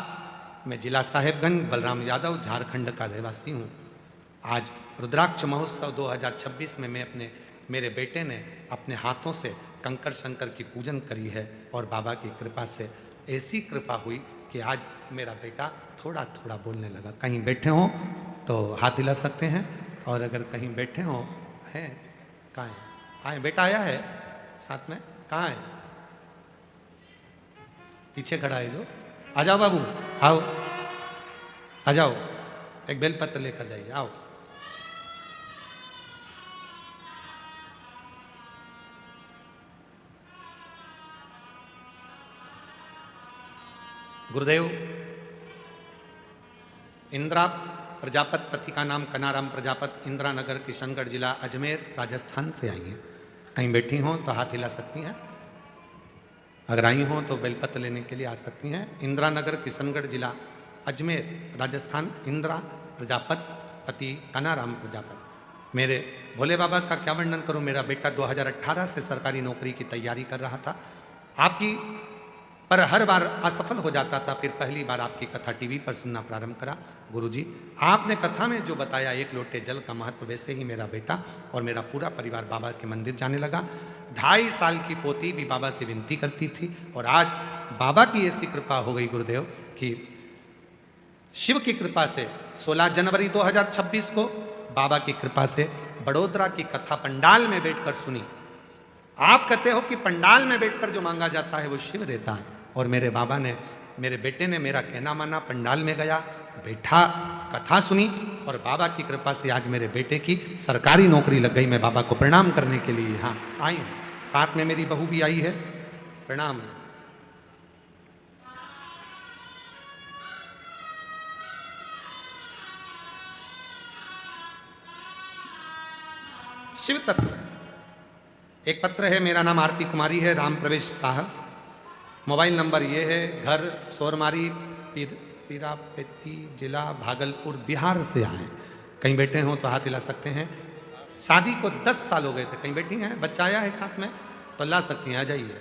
मैं जिला साहेबगंज, बलराम यादव, झारखंड का रहवासी हूँ। आज रुद्राक्ष महोत्सव 2026 में मेरे बेटे ने अपने हाथों से कंकर शंकर की पूजन करी है और बाबा की कृपा से ऐसी कृपा हुई कि आज मेरा बेटा थोड़ा थोड़ा बोलने लगा। कहीं बैठे हों तो हाथ हिला सकते हैं, और अगर कहीं बैठे हों हैं, कहाँ है? आए, बेटा आया है साथ में, कहाँ है? पीछे खड़ा है जो। आ जाओ बाबू, आओ, आ जाओ, एक बेलपत्र लेकर जाइए, आओ। गुरुदेव, इंदिरा प्रजापत, पति का नाम कनाराम प्रजापत, इंदिरा नगर, किशनगढ़ जिला, अजमेर, राजस्थान से आई हैं। कहीं बैठी हों तो हाथ हिला सकती हैं, अगर आई हों तो बेलपत्र लेने के लिए आ सकती हैं। इंदिरा नगर, किशनगढ़ जिला, अजमेर, राजस्थान। इंदिरा प्रजापत, पति कनाराम प्रजापत। मेरे भोले बाबा का क्या वर्णन करूं। मेरा बेटा 2018 से सरकारी नौकरी की तैयारी कर रहा था, आपकी पर हर बार असफल हो जाता था। फिर पहली बार आपकी कथा टीवी पर सुनना प्रारंभ करा। गुरुजी, आपने कथा में जो बताया एक लोटे जल का महत्व, वैसे ही मेरा बेटा और मेरा पूरा परिवार बाबा के मंदिर जाने लगा। 2.5 साल की पोती भी बाबा से विनती करती थी, और आज बाबा की ऐसी कृपा हो गई गुरुदेव कि शिव की कृपा से 16 जनवरी 2026 को बाबा की कृपा से बड़ोदरा की कथा पंडाल में बैठकर सुनी। आप कहते हो कि पंडाल में बैठकर जो मांगा जाता है वो शिव देता है, और मेरे बाबा ने, मेरे बेटे ने मेरा कहना माना, पंडाल में गया, बैठा, कथा सुनी, और बाबा की कृपा से आज मेरे बेटे की सरकारी नौकरी लग गई। मैं बाबा को प्रणाम करने के लिए यहाँ आई हूँ, साथ में मेरी बहू भी आई है। प्रणाम। शिव तत्व है। एक पत्र है, मेरा नाम आरती कुमारी है, राम प्रवेश शाह, मोबाइल नंबर ये है, घर सोरमारी, पीरापेती, जिला भागलपुर, बिहार से आए। कहीं बैठे हों तो हाथ हिला सकते हैं। शादी को 10 साल हो गए थे, कहीं बैठी हैं, बच्चा आया है साथ में तो ला सकती हैं, आ जाइए।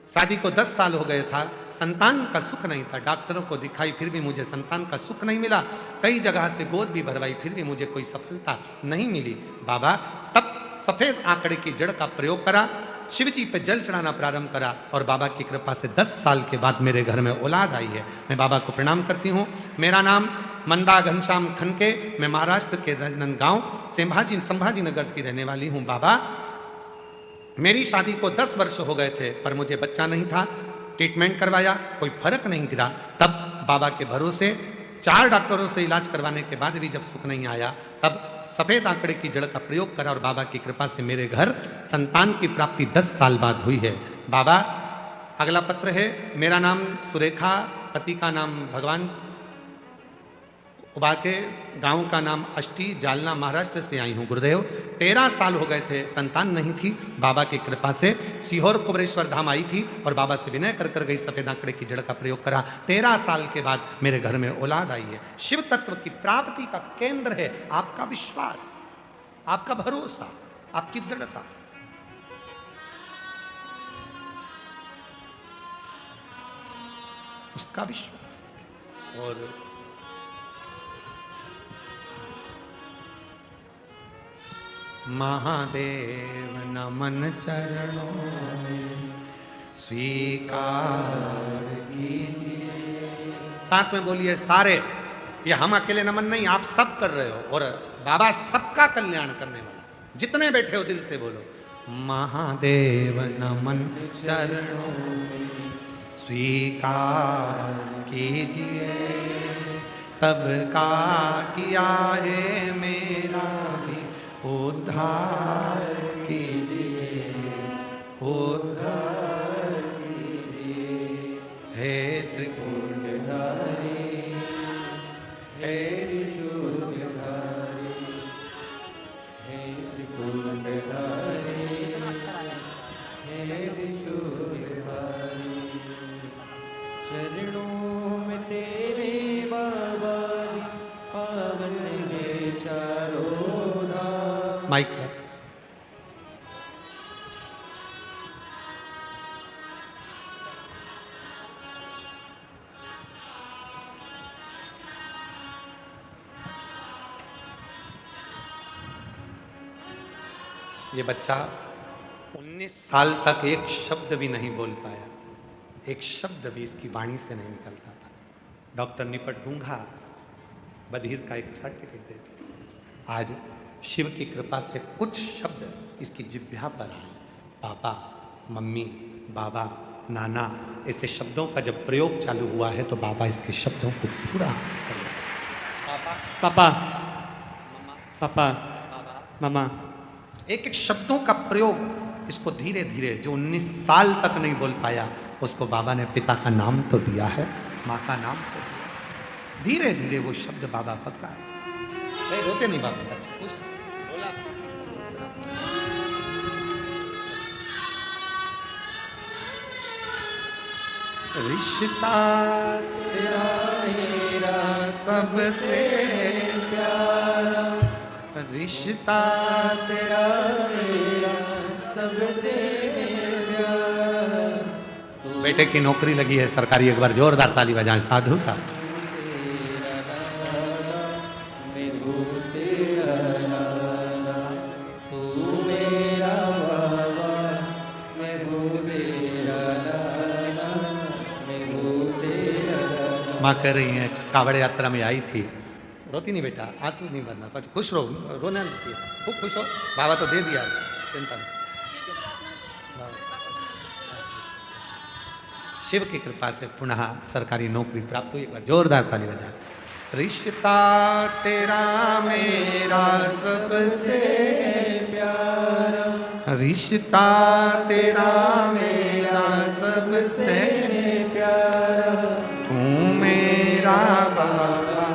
शादी को 10 साल हो गए था, संतान का सुख नहीं था, डॉक्टरों को दिखाई फिर भी मुझे संतान का सुख नहीं मिला, कई जगह से गोद भी भरवाई फिर भी मुझे कोई सफलता नहीं मिली। बाबा, तब सफेद आंकड़े की जड़ का प्रयोग करा, शिव जी पे जल चढ़ाना प्रारंभ करा, और बाबा की कृपा से 10 साल के बाद मेरे घर में औलाद आई है। मैं बाबा को प्रणाम करती हूँ। मेरा नाम मंदा घनश्याम खनके, मैं महाराष्ट्र के राजनांदगांव संभाजी नगर की रहने वाली हूँ। बाबा, मेरी शादी को 10 वर्ष हो गए थे, पर मुझे बच्चा नहीं था, ट्रीटमेंट करवाया, कोई फर्क नहीं गिरा। तब बाबा के भरोसे 4 डॉक्टरों से इलाज करवाने के बाद भी जब सुख नहीं आया, तब सफेद आंकड़े की जड़ का प्रयोग करा, और बाबा की कृपा से मेरे घर संतान की प्राप्ति 10 साल बाद हुई है। बाबा, अगला पत्र है, मेरा नाम सुरेखा, पति का नाम भगवान उबाके, गांव का नाम अष्टी, जालना, महाराष्ट्र से आई हूँ। गुरुदेव, 13 साल हो गए थे, संतान नहीं थी, बाबा की कृपा से सीहोर कुबरेश्वर धाम आई थी, और बाबा से विनय कर कर गई, सफेद आंकड़े की जड़ का प्रयोग करा। 13 साल के बाद मेरे घर में औलाद आई है। शिव तत्व की प्राप्ति का केंद्र है आपका विश्वास, आपका भरोसा, आपकी दृढ़ता। उसका विश्वास। और महादेव नमन चरणों में स्वीकार कीजिए। साथ में बोलिए सारे, ये हम अकेले नमन नहीं, आप सब कर रहे हो, और बाबा सबका कल्याण करने वाला। जितने बैठे हो दिल से बोलो, महादेव नमन चरणों में स्वीकार कीजिए, सबका किया है मेरा भी उद्धार कीजिए, उद्धार कीजिए। हे त्रिपुंडधारी, हे त्रिशूलधारी, हे त्रिपुंडधारी, हे त्रिशूलधारी। चरणों में तेरे बाबा जी पावन मेरे चारों धाम। माइक पर। ये बच्चा 19 साल तक एक शब्द भी नहीं बोल पाया, एक शब्द भी इसकी वाणी से नहीं निकलता था। डॉक्टर निपट गूंगा बधिर का एक सर्टिफिकेट दे दिया। आज शिव की कृपा से कुछ शब्द इसकी जिह्वा पर आए। पापा, मम्मी, बाबा, नाना, ऐसे शब्दों का जब प्रयोग चालू हुआ है तो बाबा इसके शब्दों को पूरा करेगा। पापा, पापा, मामा। एक एक शब्दों का प्रयोग इसको धीरे धीरे, जो 19 साल तक नहीं बोल पाया, उसको बाबा ने पिता का नाम तो दिया है, माँ का नाम तो दिया। धीरे धीरे वो शब्द बाबा पकड़ा है। नहीं रोते नहीं बाबा, अच्छा कुछ बोला। रिश्ता तेरा मेरा सबसे प्यारा, रिश्ता तेरा मेरा सबसे प्यारा। बेटे की नौकरी लगी है सरकारी, एक बार जोरदार ताली बजाएं। साधु था। मैं हूँ तेरा लाला, तू मेरा बाबा। मैं हूँ तेरा लाला, मैं हूँ तेरा लाला। माँ कह रही है कावड़ यात्रा में आई थी। रोती नहीं बेटा, आंसू नहीं भरना, कुछ खुश रहो, रोना नहीं चाहिए, खूब खुश हो। बाबा तो दे दिया, चिंता नहीं। शिव की कृपा से पुनः सरकारी नौकरी प्राप्त हुई। एक बार जोरदार ताली बजा। रिश्ता तेरा मेरा सबसे प्यारा, रिश्ता तेरा मेरा सबसे प्यारा। तू मेरा बाबा,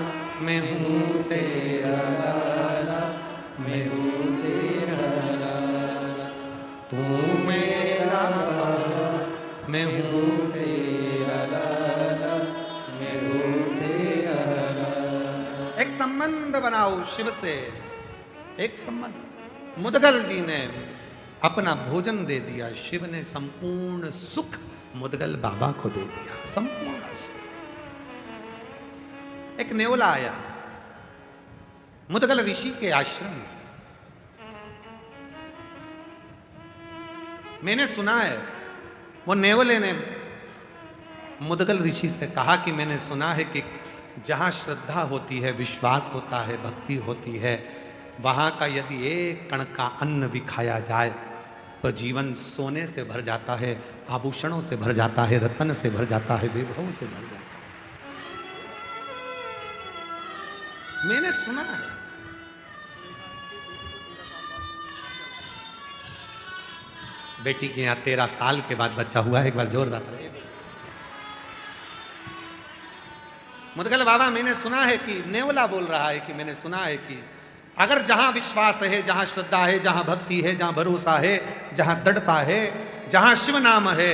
मैं हूँ तेरा लाला, मैं हूँ तेरा लाला, तू मेरा बाबा, मैं हूँ तेरा लाला, मैं हूँ तेरा लाला। एक संबंध बनाओ शिव से, एक संबंध। मुदगल जी ने अपना भोजन दे दिया, शिव ने संपूर्ण सुख मुदगल बाबा को दे दिया, संपूर्ण सुख। एक नेवला आया मुदगल ऋषि के आश्रम में। मैंने सुना है, वो नेवले ने मुदगल ऋषि से कहा कि मैंने सुना है कि जहां श्रद्धा होती है, विश्वास होता है, भक्ति होती है, वहां का यदि एक कण का अन्न भी खाया जाए तो जीवन सोने से भर जाता है, आभूषणों से भर जाता है, रत्न से भर जाता है, वैभव से भर जाता है। मैंने सुना है। बेटी के यहाँ 13 साल के बाद बच्चा हुआ है। एक बार जोरदार ताली। मुदगल बाबा, मैंने सुना है कि नेवला बोल रहा है कि मैंने सुना है कि अगर जहां विश्वास है, जहां श्रद्धा है, जहां भक्ति है, जहां भरोसा है, जहां दृढ़ता है, जहां शिव नाम है,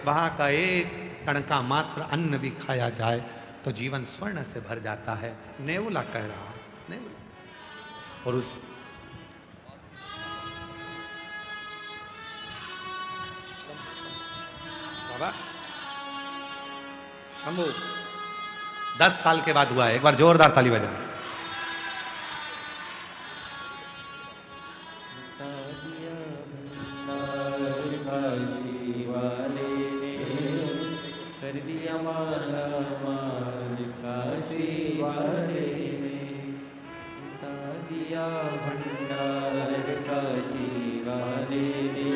वहां का एक कण का मात्र अन्न भी खाया जाए तो जीवन स्वर्ण से भर जाता है। नेवला कह रहा है, नेवला। और उस बाबा शंभू 10 साल के बाद हुआ है। एक बार जोरदार ताली बजा। काशी वाले ने कर दिया माला माल, काशी वाले ने उठा दिया भंडार, काशी वाले ने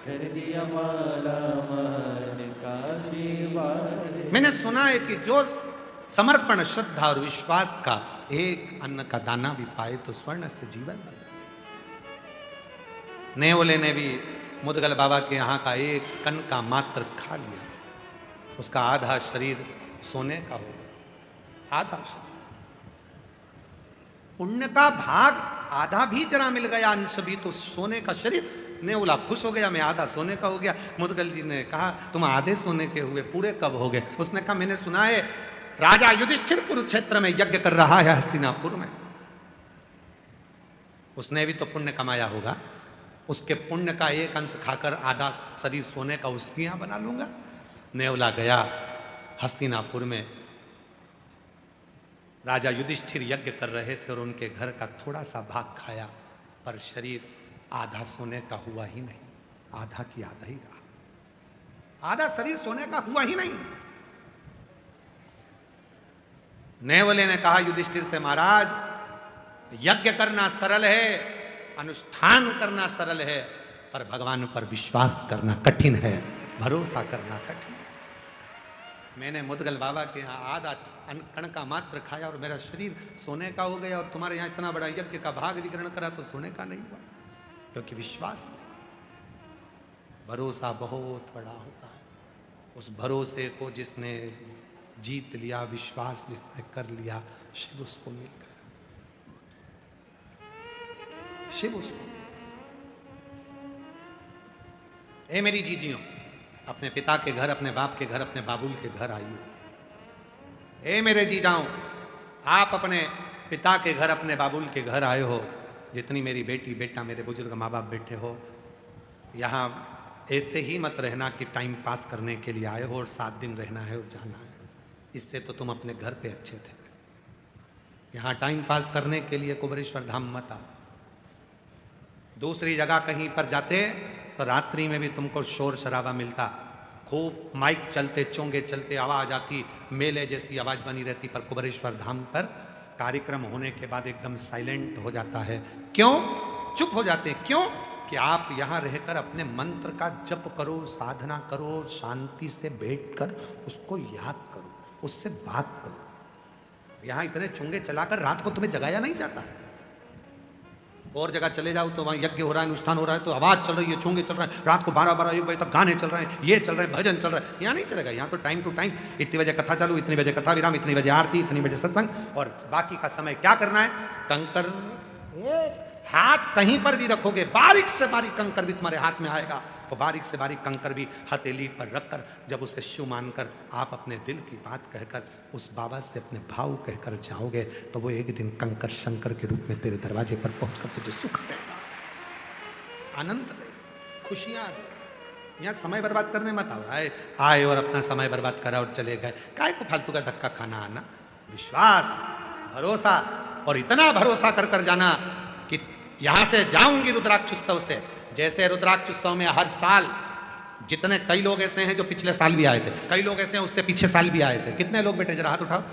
कर दिया माला माल, काशी वाले। मैंने सुना है कि जो समर्पण, श्रद्धा और विश्वास का एक अन्न का दाना भी पाए तो स्वर्ण से जीवन बन जाए। नेवले ने भी मुदगल बाबा के यहाँ का एक कण का मात्र खा लिया, उसका आधा शरीर सोने का हो गया, आधा शरीर। पुण्य का भाग आधा भी जरा मिल गया, अंश भी, तो सोने का शरीर। नेवला खुश हो गया, मैं आधा सोने का हो गया। मुदगल जी ने कहा तुम आधे सोने के हुए, पूरे कब हो गए? उसने कहा मैंने सुना है राजा युधिष्ठिर कुरुक्षेत्र में यज्ञ कर रहा है हस्तिनापुर में, उसने भी तो पुण्य कमाया होगा, उसके पुण्य का एक अंश खाकर आधा शरीर सोने का उसकी यहां बना लूंगा। नेवला गया हस्तिनापुर में, राजा युधिष्ठिर यज्ञ कर रहे थे और उनके घर का थोड़ा सा भाग खाया, पर शरीर आधा सोने का हुआ ही नहीं, आधा की आधा ही रहा, आधा शरीर सोने का हुआ ही नहीं। नेवले ने कहा युधिष्ठिर से, महाराज यज्ञ करना सरल है, अनुष्ठान करना सरल है, पर भगवान पर विश्वास करना कठिन है, भरोसा करना कठिन है। मैंने मुदगल बाबा के यहाँ आधा कण का मात्र खाया और मेरा शरीर सोने का हो गया, और तुम्हारे यहाँ इतना बड़ा यज्ञ का भाग विग्रहण करा तो सोने का नहीं हुआ, क्योंकि विश्वास नहीं। भरोसा बहुत बड़ा होता है। उस भरोसे को जिसने जीत लिया, विश्वास जिसने कर लिया, शिव उसको मिल गया, शिव उसको। ए मेरी जीजियों, अपने पिता के घर, अपने बाप के घर, अपने बाबुल के घर आई हो। ए मेरे जीजाओं, आप अपने पिता के घर, अपने बाबुल के घर आए हो। जितनी मेरी बेटी बेटा, मेरे बुजुर्ग माँ बाप बैठे हो, यहाँ ऐसे ही मत रहना कि टाइम पास करने के लिए आए हो और 7 दिन रहना है और जाना है। इससे तो तुम अपने घर पे अच्छे थे। यहाँ टाइम पास करने के लिए कुबेरेश्वर धाम मत आओ। दूसरी जगह कहीं पर जाते तो रात्रि में भी तुमको शोर शराबा मिलता, खूब माइक चलते, चोंगे चलते, आवाज आती, मेले जैसी आवाज बनी रहती। पर कुबेरेश्वर धाम पर कार्यक्रम होने के बाद एकदम साइलेंट हो जाता है। क्यों? चुप हो जाते हैं। क्यों? कि आप यहाँ रहकर अपने मंत्र का जप करो, साधना करो, शांति से बैठकर उसको याद करो, उससे बात करो। यहाँ इतने चुंगे चलाकर रात को तुम्हें जगाया नहीं जाता। और जगह चले जाओ तो वहाँ यज्ञ हो रहा है, अनुष्ठान हो रहा है, तो आवाज चल रही है, चुंगे चल रहे हैं, रात को 12-12 1 बजे तक गाने चल रहे हैं, ये चल रहे हैं, भजन चल रहा है। यहाँ नहीं चलेगा। यहाँ तो टाइम टू टाइम, इतनी बजे कथा चालू, इतनी बजे कथा विराम, इतनी बजे आरती, इतनी बजे सत्संग, और बाकी का समय क्या करना है? कंकर हाथ कहीं पर भी रखोगे, बारीक से बारीक कंकर भी तुम्हारे हाथ में आएगा, और बारीक से बारीक कंकर भी हथेली पर रखकर जब उसे शिव मानकर आप अपने दिल की बात कहकर उस बाबा से अपने भाव कहकर जाओगे, तो वो एक दिन कंकर शंकर के रूप में तेरे दरवाजे पर पहुंचकर तुझे सुख देगा, आनंद देगा, खुशियां देगा। यहाँ समय बर्बाद करने मत आओ। आए और अपना समय बर्बाद करा और चले गए। काय को फालतू का धक्का खाना आना। विश्वास, भरोसा, और इतना भरोसा कर कर जाना कि यहां से जाऊंगी रुद्राक्ष उत्सव से। जैसे रुद्राक्ष उत्सव में हर साल जितने, कई लोग ऐसे हैं जो पिछले साल भी आए थे, कई लोग ऐसे हैं उससे पिछले साल भी आए थे। कितने लोग बैठे? जरा हाथ उठाओ।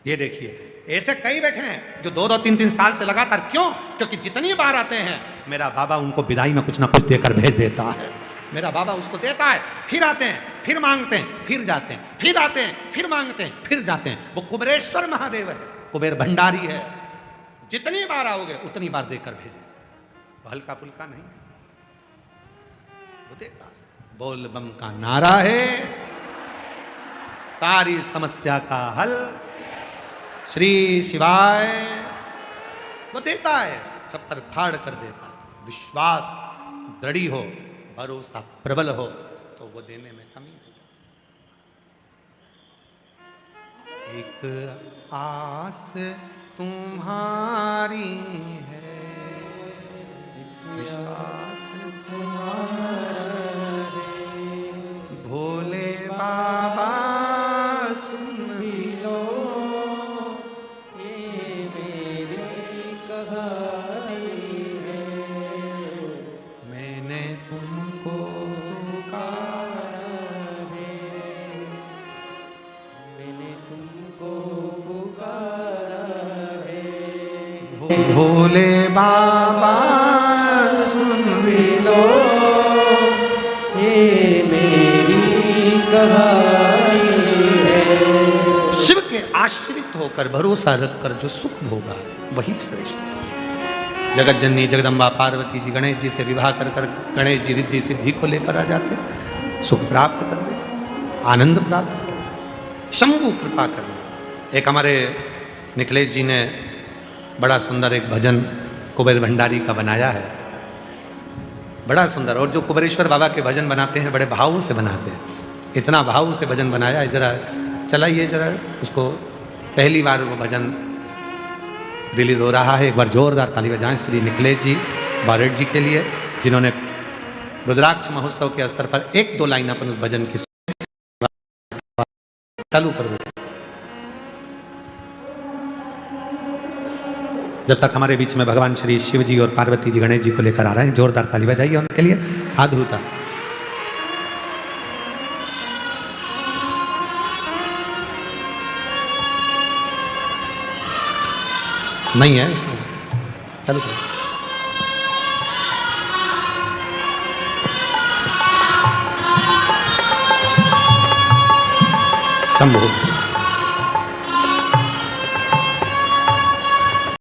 ये देखिए, ऐसे कई बैठे हैं जो 2-2, 3-3 साल से लगातार। क्यों? क्योंकि जितनी बार आते हैं मेरा बाबा उनको विदाई में कुछ ना कुछ देकर भेज देता है। मेरा बाबा उसको देता है, फिर आते हैं, फिर मांगते हैं, फिर जाते हैं, फिर आते हैं, फिर मांगते हैं, फिर जाते हैं। वो कुबेरेश्वर महादेव है, कुबेर भंडारी है। जितनी बार आओगे उतनी बार देकर भेजे, हल्का फुल्का नहीं, वो देता। बोल बम का नारा है सारी समस्या का हल, श्री शिवाय। वो देता है, छप्पर फाड़ कर देता है। विश्वास दृढ़ हो, भरोसा प्रबल हो, तो वो देने में कमी नहीं। एक आस तुम्हारी है, विश्वास तुम्हारा है, भोले बाबा सुन भी लो ये मेरी कहानी है। मैंने तुमको पुकारा है, मैंने तुमको पुकारा है। भोले बाबा सुन भी लो ये मेरी कहानी है। शिव के आश्रित होकर, भरोसा रखकर जो सुख भोगा वही श्रेष्ठ। जगत जननी जगदम्बा पार्वती जी गणेश जी से विवाह कर कर गणेश जी रिद्धि सिद्धि को लेकर आ जाते, सुख प्राप्त करने, आनंद प्राप्त करने, शंभु कृपा करने। एक हमारे निखिलेश जी ने बड़ा सुंदर एक भजन कुबेर भंडारी का बनाया है, बड़ा सुंदर। और जो कुबेरेश्वर बाबा के भजन बनाते हैं बड़े भाव से बनाते हैं, इतना भाव से भजन बनाया है। जरा चलाइए जरा उसको। पहली बार वो भजन रिलीज हो रहा है। एक बार जोरदार ताली बजाएं श्री निखिलेश जी बारेट जी के लिए, जिन्होंने रुद्राक्ष महोत्सव के अवसर पर 1-2 लाइन अपन उस भजन की चालू करो। जब तक हमारे बीच में भगवान श्री शिव जी और पार्वती जी गणेश जी को लेकर आ रहे हैं, जोरदार ताली बजाइए उनके लिए। साधुता नहीं है इसमें, चलो शंभो।